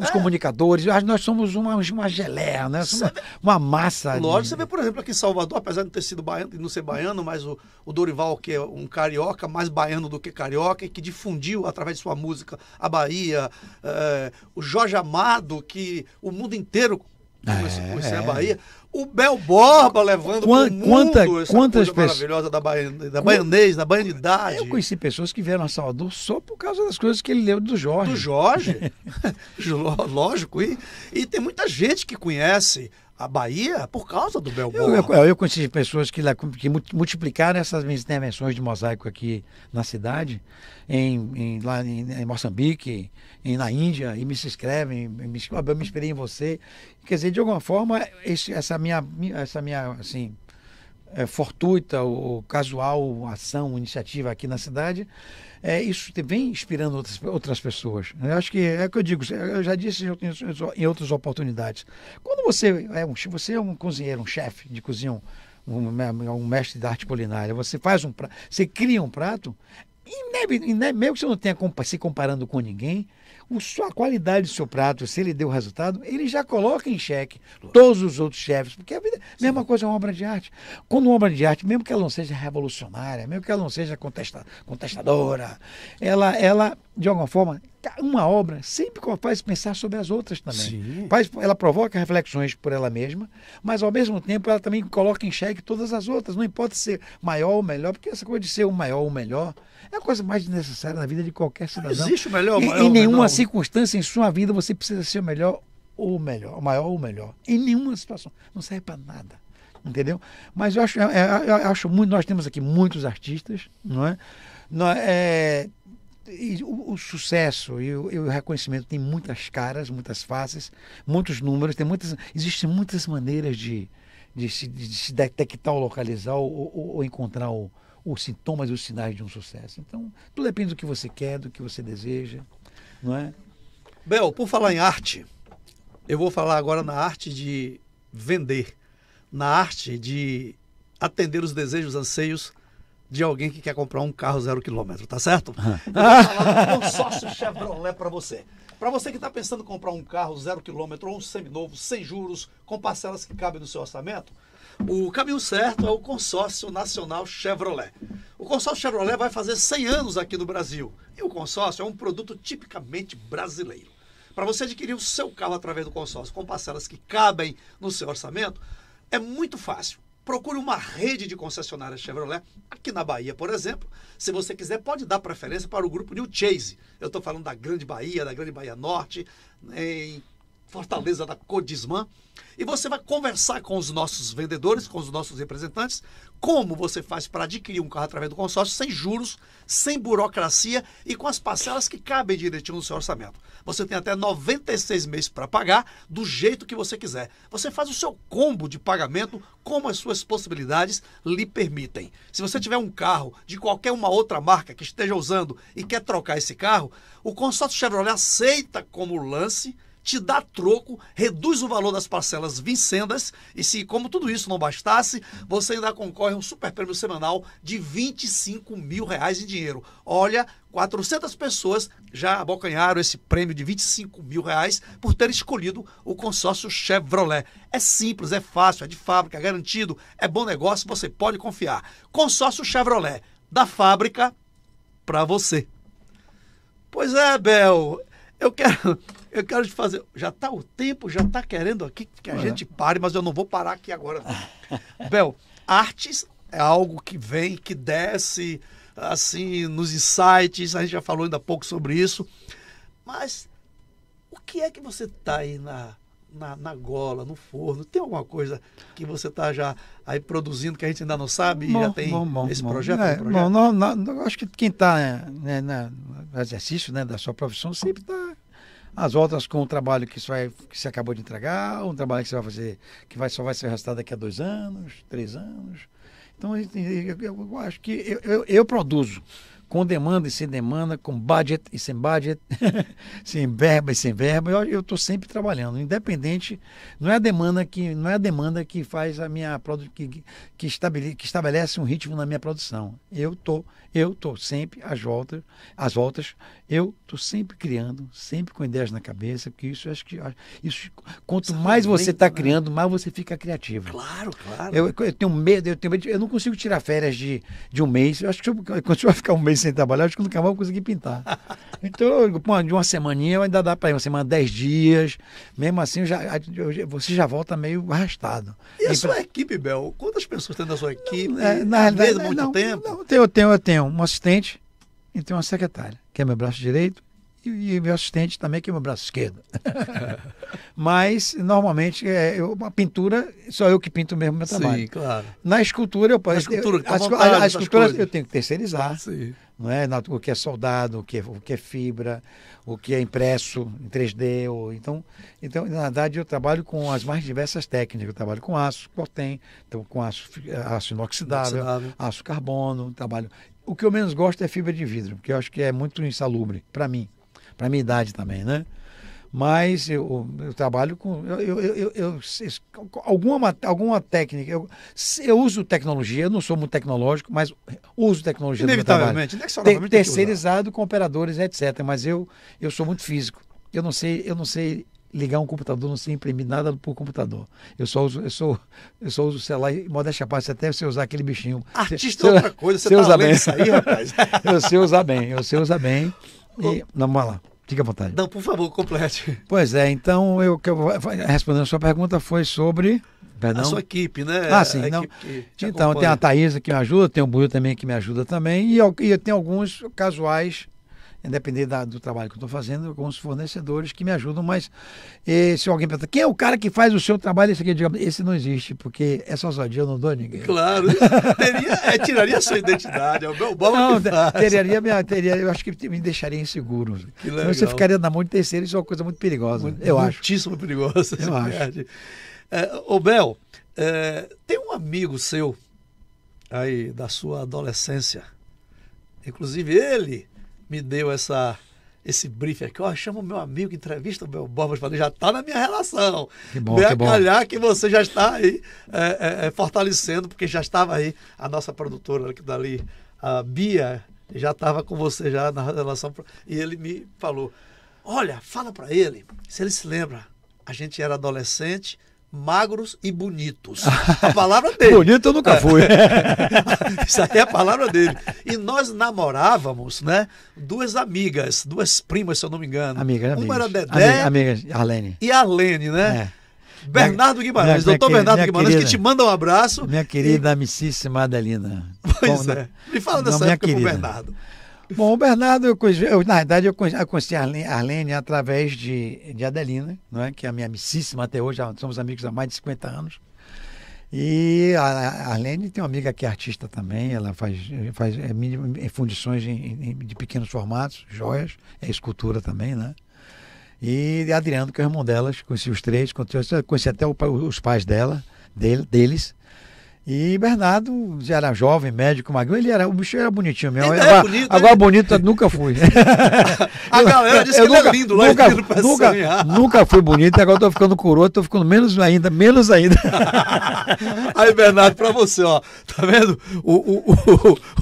os comunicadores, nós somos uma geleia, né? Somos uma massa. Lógico, você vê, por exemplo, aqui em Salvador, apesar de não ter sido baiano, de não ser baiano, mas o Dorival, que é um carioca, mais baiano do que carioca, e que difundiu através de sua música a Bahia, o Jorge Amado, que o mundo inteiro começou a conhecer a Bahia. O Bel Borba levando pro mundo essa quantas coisa maravilhosa da baianês, da baianidade. Eu conheci pessoas que vieram a Salvador só por causa das coisas que ele leu do Jorge. Do Jorge? Lógico. E tem muita gente que conhece a Bahia por causa do Bel Borba. Eu conheci pessoas que multiplicaram essas minhas intervenções de mosaico aqui na cidade, lá em Moçambique, na Índia, e me se inscrevem, eu me inspirei em você. Quer dizer, de alguma forma, essa minha assim, fortuita ou casual ação, iniciativa aqui na cidade, isso vem inspirando outras pessoas. Eu acho que é o que eu digo, eu já disse em outras oportunidades. Quando você é um cozinheiro, um chefe de cozinha, um mestre da arte culinária, você faz você cria um prato, e mesmo que você não tenha se comparando com ninguém, a qualidade do seu prato, se ele deu resultado, ele já coloca em xeque todos os outros chefes, porque a vida, mesma coisa é uma obra de arte. Quando uma obra de arte, mesmo que ela não seja revolucionária, mesmo que ela não seja contestadora, ela de alguma forma, uma obra sempre faz pensar sobre as outras também. Ela provoca reflexões por ela mesma, mas ao mesmo tempo ela também coloca em xeque todas as outras. Não importa ser maior ou melhor, porque essa coisa de ser o maior ou melhor é a coisa mais necessária na vida de qualquer cidadão. Não existe o melhor, em nenhuma circunstância em sua vida você precisa ser o melhor ou o melhor, o maior ou o melhor. Em nenhuma situação. Não serve para nada. Entendeu? Mas eu acho muito, nós temos aqui muitos artistas, não é? E o sucesso e o reconhecimento tem muitas caras, muitas faces, muitos números, existem muitas maneiras de se detectar ou localizar ou encontrar os sintomas e os sinais de um sucesso. Então, tudo depende do que você quer, do que você deseja, não é? Bel, por falar em arte, eu vou falar agora na arte de vender, na arte de atender os desejos, anseios de alguém que quer comprar um carro 0 km, tá certo? Eu vou falar do consórcio Chevrolet para você. Para você que está pensando em comprar um carro 0 km ou um seminovo, sem juros, com parcelas que cabem no seu orçamento, o caminho certo é o Consórcio Nacional Chevrolet. O Consórcio Chevrolet vai fazer 100 anos aqui no Brasil. E o consórcio é um produto tipicamente brasileiro. Para você adquirir o seu carro através do consórcio com parcelas que cabem no seu orçamento, é muito fácil. Procure uma rede de concessionárias Chevrolet, aqui na Bahia, por exemplo. Se você quiser, pode dar preferência para o grupo New Chase. Eu estou falando da Grande Bahia Norte, em Fortaleza da Codismã. E você vai conversar com os nossos vendedores, com os nossos representantes, como você faz para adquirir um carro através do consórcio, sem juros, sem burocracia e com as parcelas que cabem direitinho no seu orçamento. Você tem até 96 meses para pagar do jeito que você quiser. Você faz o seu combo de pagamento como as suas possibilidades lhe permitem. Se você tiver um carro de qualquer uma outra marca que esteja usando e quer trocar esse carro, o consórcio Chevrolet aceita como lance, te dá troco, reduz o valor das parcelas vincendas e se, como tudo isso não bastasse, você ainda concorre a um super prêmio semanal de R$25 mil em dinheiro. Olha, 400 pessoas já abocanharam esse prêmio de R$25 mil por ter escolhido o consórcio Chevrolet. É simples, é fácil, é de fábrica, é garantido, é bom negócio, você pode confiar. Consórcio Chevrolet, da fábrica para você. Pois é, Bel, eu quero te fazer. O tempo já está querendo aqui que a gente pare, mas eu não vou parar aqui agora. Bel, artes é algo que vem, que desce, assim, nos insights, a gente já falou ainda há pouco sobre isso. Mas o que é que você está aí na gola, no forno? Tem alguma coisa que você está já aí produzindo que a gente ainda não sabe e já tem esse projeto? Acho que quem está no exercício da sua profissão sempre está às voltas com o trabalho que você acabou de entregar, um trabalho que você vai fazer que só vai ser resultado daqui a 2 anos, 3 anos. Então eu acho que eu produzo com demanda e sem demanda, com budget e sem budget, sem verba e sem verba, eu estou sempre trabalhando, independente, não é a demanda que faz a minha que estabelece um ritmo na minha produção. Eu estou sempre às voltas, eu estou sempre criando, sempre com ideias na cabeça, porque isso quanto mais você está criando, mais você fica criativo. Claro. Eu tenho medo, eu não consigo tirar férias de um mês. Eu acho que quando você vai ficar um mês sem trabalhar, acho que nunca mais vou conseguir pintar. Então, de uma semaninha ainda dá para ir, uma semana, 10 dias, mesmo assim você já volta meio arrastado. E a sua equipe, Bel? Quantas pessoas tem na sua equipe? Na realidade, muito tempo? Não, eu tenho um assistente e tenho uma secretária, que é meu braço direito, e meu assistente também, que é meu braço esquerdo. Mas, normalmente, a pintura, só eu que pinto mesmo meu trabalho. Sim, claro. Na escultura, a escultura eu tenho que terceirizar. Sim. Não é? O que é soldado, o que é fibra, o que é impresso em 3D. Então, na verdade, eu trabalho com as mais diversas técnicas. Eu trabalho com aço, cortem, então, com aço inoxidável, aço carbono. O que eu menos gosto é fibra de vidro, porque eu acho que é muito insalubre para mim. Para minha idade também, né? Mas eu trabalho com alguma técnica. Eu uso tecnologia, eu não sou muito tecnológico, mas uso tecnologia no meu trabalho. Terceirizado com operadores, etc. Mas eu sou muito físico. Eu não sei ligar um computador, não sei imprimir nada por computador. Eu só uso o celular e, modéstia à parte, até você usar aquele bichinho. Artista é outra coisa, você tá além disso aí, rapaz. Eu sei usar bem. E, não, vamos lá, fica à vontade. Não, por favor, complete. Pois é, então, respondendo a sua pergunta, foi sobre... Perdão? A sua equipe, né? Ah, sim. Então, tem a Thaísa que me ajuda, tem o Buio também que me ajuda também, e eu tenho alguns casuais, independente do trabalho que eu estou fazendo, alguns fornecedores que me ajudam, mas se alguém pergunta, quem é o cara que faz o seu trabalho, esse não existe, porque essa ousadia eu não dou a ninguém. Claro, tiraria a sua identidade, é o meu bom. Não, eu acho que me deixaria inseguro. Que legal. Você ficaria na mão de terceiro, isso é uma coisa muito perigosa, eu acho. Muitíssimo perigosa. Eu acho. Ô Bel, tem um amigo seu aí da sua adolescência, inclusive ele me deu esse brief aqui, chama o meu amigo que entrevista o Bel Borba, falei, já está na minha relação. Que bom, Bem, calhar que você já está aí fortalecendo, porque já estava aí a nossa produtora que dali, a Bia, já estava com você já na relação, e ele me falou, olha, fala para ele, se ele se lembra, a gente era adolescente, magros e bonitos. A palavra dele. Bonito eu nunca fui. Isso aí é a palavra dele. E nós namorávamos, né? Duas amigas, duas primas, se eu não me engano. Uma era Dedé Arlene. E Arlene, né? Bernardo Guimarães, doutor Bernardo Guimarães, que te manda um abraço. Minha querida amicíssima Adelina. Pois é. Me fala dessa época com o Bernardo. Bom, o Bernardo, na verdade, eu conheci a Arlene através de Adelina, não é? Que é a minha amicíssima até hoje, já somos amigos há mais de 50 anos. E a Arlene tem uma amiga que é artista também, ela faz fundições de pequenos formatos, joias, é escultura também, né? E Adriano, que é o irmão delas, conheci os três, conheci até os pais deles. E Bernardo já era jovem, médico, magro, o bicho era bonitinho mesmo. Agora bonito nunca fui. A galera disse que ele é lindo lá. Nunca fui bonito, agora estou ficando coroa, estou ficando menos ainda. Aí, Bernardo, para você, ó, tá vendo?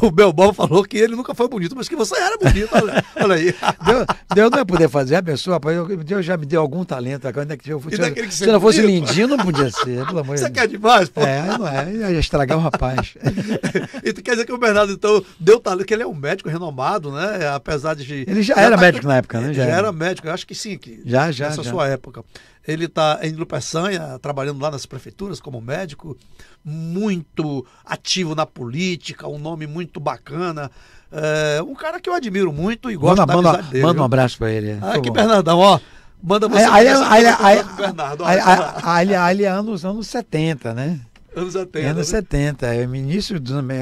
O Belbal falou que ele nunca foi bonito, mas que você era bonito, olha aí. Deus não ia poder fazer a pessoa, Deus já me deu algum talento. Se não fosse lindinho, não podia ser, pelo amor de Deus. Você quer demais, pô? Não é. Ia estragar o rapaz. E tu quer dizer que o Bernardo, então, deu talento, que ele é um médico renomado, né? Apesar de... Ele já era médico na época, né? Já era médico, eu acho que sim. Nessa sua época. Ele está em Lupeçanha, trabalhando lá nas prefeituras como médico, muito ativo na política, um nome muito bacana. Um cara que eu admiro muito e gosto da amizade dele. Manda um abraço para ele. Aqui, Bernardão, ó. Manda você Bernardo. Ali é anos 70, né? Anos 70. Anos 70,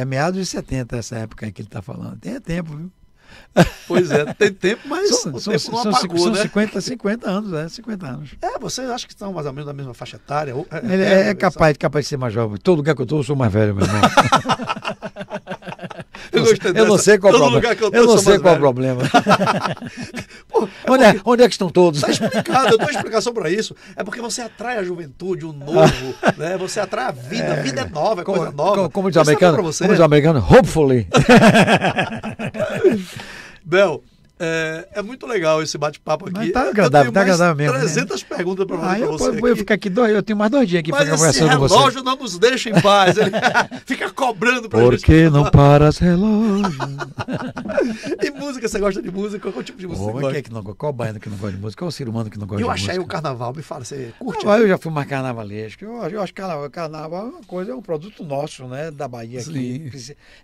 meados de 70, essa época aí que ele está falando. Tem tempo, viu? Pois é, tem tempo, mas o tempo não apagou, né? 50 anos, 50 anos. Vocês acham que estão mais ou menos da mesma faixa etária? Ele é capaz de ser mais jovem. Todo lugar que eu estou, eu sou mais velho, meu irmão. Eu não sei qual o problema. Eu não sei qual o problema. Onde é que estão todos? Está explicado, eu dou explicação para isso. É porque você atrai a juventude, o novo, né? Você atrai a vida. A vida é nova, é coisa nova. Como diz o americano, hopefully. Bel, É muito legal esse bate-papo aqui. Mas tá agradável, tá agradável mesmo. 300 perguntas para você. Eu fico aqui eu tenho mais 2 dias aqui para conversar com você. Mas esse relógio não nos deixa em paz. Ele fica cobrando pra gente. Por que não paras relógio? E música, você gosta de música? Qual tipo de música você gosta? Qual baiano que não gosta de música? Qual ser humano que não gosta de música? Eu achei o carnaval, me fala, você curte? Eu já fui mais carnavalesco. Eu acho que carnaval é uma coisa, é um produto nosso, né? Da Bahia aqui.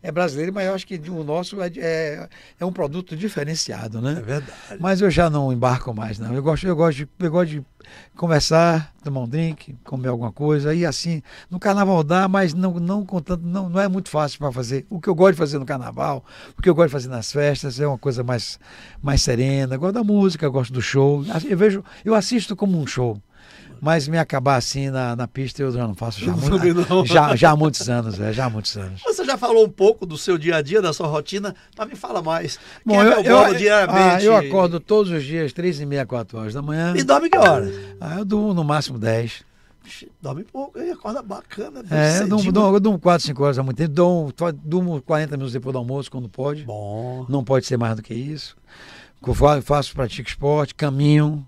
É brasileiro, mas eu acho que o nosso é um produto diferenciado, né? É verdade. Mas eu já não embarco mais, não. Eu gosto de conversar, tomar um drink, comer alguma coisa, e assim, no carnaval dá, mas não é muito fácil para fazer. O que eu gosto de fazer no carnaval, o que eu gosto de fazer nas festas, é uma coisa mais serena. Eu gosto da música, eu gosto do show. Eu assisto como um show. Mas me acabar assim na pista eu já não faço já há muitos anos, já há muitos anos. Você já falou um pouco do seu dia a dia, da sua rotina, mas me fala mais. Bom, diariamente? Eu acordo todos os dias, 3h30, 4 horas da manhã. E dorme que horas? Eu durmo no máximo 10. Dorme pouco, e acorda bacana. Eu durmo 4, 5 horas há muito tempo. Durmo 40 minutos depois do almoço, quando pode. Bom. Não pode ser mais do que isso. Pratico esporte, caminho,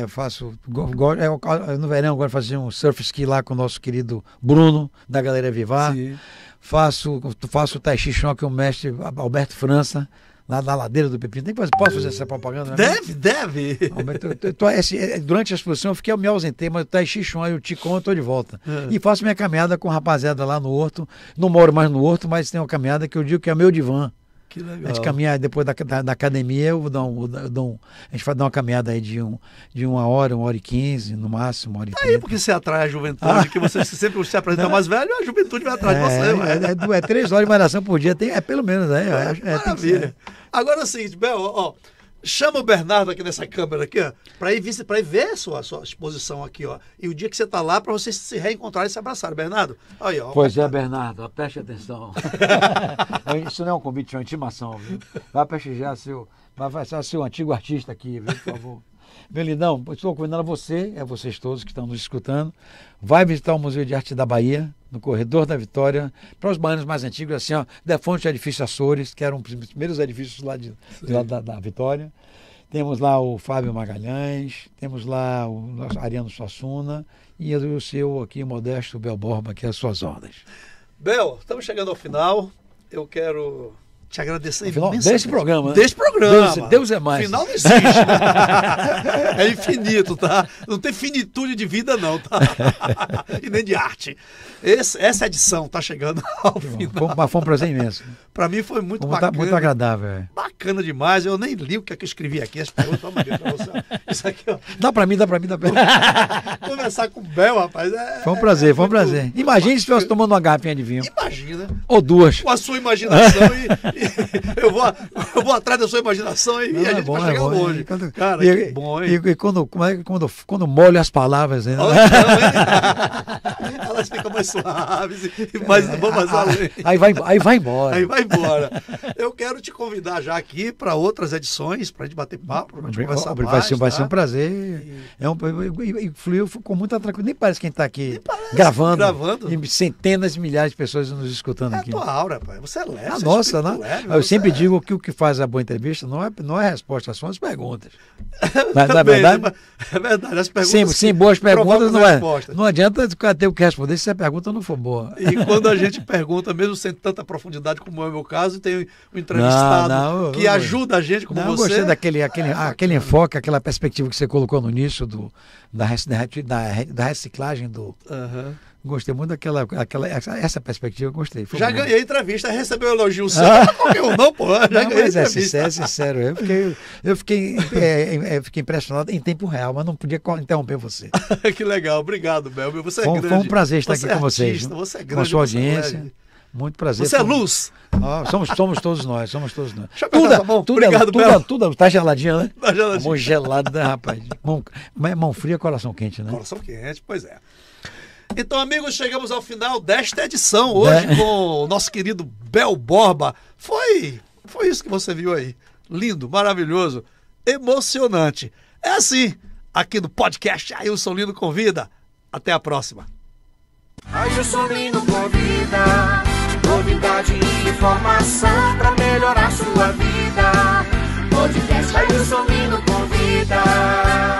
faço. No verão agora fazer um surf ski lá com o nosso querido Bruno, da Galera Vivar. Sim. Faço o Tai Chi Chuan com o mestre Alberto França, lá da Ladeira do Pepino. Posso fazer essa propaganda? Deve. Durante a exposição eu me ausentei, mas o Tai Chi Chuan e o Qigong eu estou de volta. E faço minha caminhada com a rapaziada lá no Horto. Não moro mais no Horto, mas tem uma caminhada que eu digo que é meu divã. Que legal. A gente caminha depois da academia, a gente vai dar uma caminhada aí de 1 hora, 1h15, no máximo, 1h30. Aí porque você atrai a juventude, que você sempre se apresenta mais velho, a juventude vai atrás de você. 3 horas de malhação por dia, pelo menos. Maravilha. Agora é o seguinte, Bel, chama o Bernardo aqui nessa câmera aqui, ó, para ir ver a sua exposição aqui, ó. E o dia que você tá lá, para vocês se reencontrarem e se abraçarem. Bernardo, aí, ó. Pois é, Bernardo, preste atenção. Isso não é um convite, é uma intimação, viu? Vai prestigiar seu antigo artista aqui, viu, por favor. Meu lindão, estou convidando a vocês todos que estão nos escutando, vai visitar o Museu de Arte da Bahia, no Corredor da Vitória, para os baianos mais antigos, assim, ó, da fonte do edifício Açores, que eram os primeiros edifícios lá da Vitória. Temos lá o Fábio Magalhães, temos lá o nosso Ariano Suassuna e o seu aqui, Modesto Bel Borba, que é as suas ordens. Bel, estamos chegando ao final. Eu quero te agradecer imensamente. Desse programa, né? Desse programa. Deus é mais. Final não existe. É infinito, tá? Não tem finitude de vida, não, tá? E nem de arte. Essa edição tá chegando ao final. Mas foi um prazer imenso. Para mim foi muito bacana. Muito agradável. Bacana demais. Eu nem li o que é que eu escrevi aqui. As perguntas pra você. Isso aqui, ó. Dá para mim. Conversar com o Bel, rapaz. Foi um prazer, foi um prazer. Imagine se estivesse tomando uma garrafinha de vinho. Imagina. Ou 2. Com a sua imaginação eu vou atrás da sua imaginação e a gente vai chegar longe. Cara, que bom, hein? E quando molho as palavras, né? Elas ficam mais suaves e vão mais além. Aí vai embora. Aí vai embora. Eu quero te convidar já aqui para outras edições, para a gente bater papo, para a gente conversar mais. Vai ser um prazer. E fluiu com muita tranquilidade. Nem parece que a gente está aqui gravando. E centenas de milhares de pessoas nos escutando aqui. É a tua aura, pai. Você é leve. Nossa, né? Eu sempre digo que o que faz a boa entrevista não é a resposta, são as perguntas. Mas, não é verdade? É verdade. As perguntas sem boas perguntas não adianta ter o que responder se a pergunta não for boa. E quando a gente pergunta, mesmo sem tanta profundidade como é o meu caso, tem um entrevistado que ajuda a gente como você. Eu gostei daquele enfoque, aquela perspectiva que você colocou no início da reciclagem do... Gostei muito essa perspectiva, eu gostei. Já ganhei entrevista, recebeu elogio seu. Não, pô. Mas é sincero. Eu fiquei impressionado em tempo real, mas não podia interromper você. Que legal, obrigado, Bel. Você é grande. Foi um prazer estar aqui com vocês. Você é grande. Com a sua audiência. Muito prazer. Você é luz. Somos todos nós. Deixa eu pegar essa mão. Obrigado, Bel. Tudo tá geladinha, né? Tá geladinha. Mão gelada, rapaz. Mão fria, coração quente, né? Coração quente, pois é. Então, amigos, chegamos ao final desta edição hoje com o nosso querido Bel Borba. Foi isso que você viu aí. Lindo, maravilhoso, emocionante. É assim, aqui no podcast Ailson Lino Convida. Até a próxima. Ailson Lino Convida, novidade e informação para melhorar sua vida. vida. Podcast Ailson Lino convida.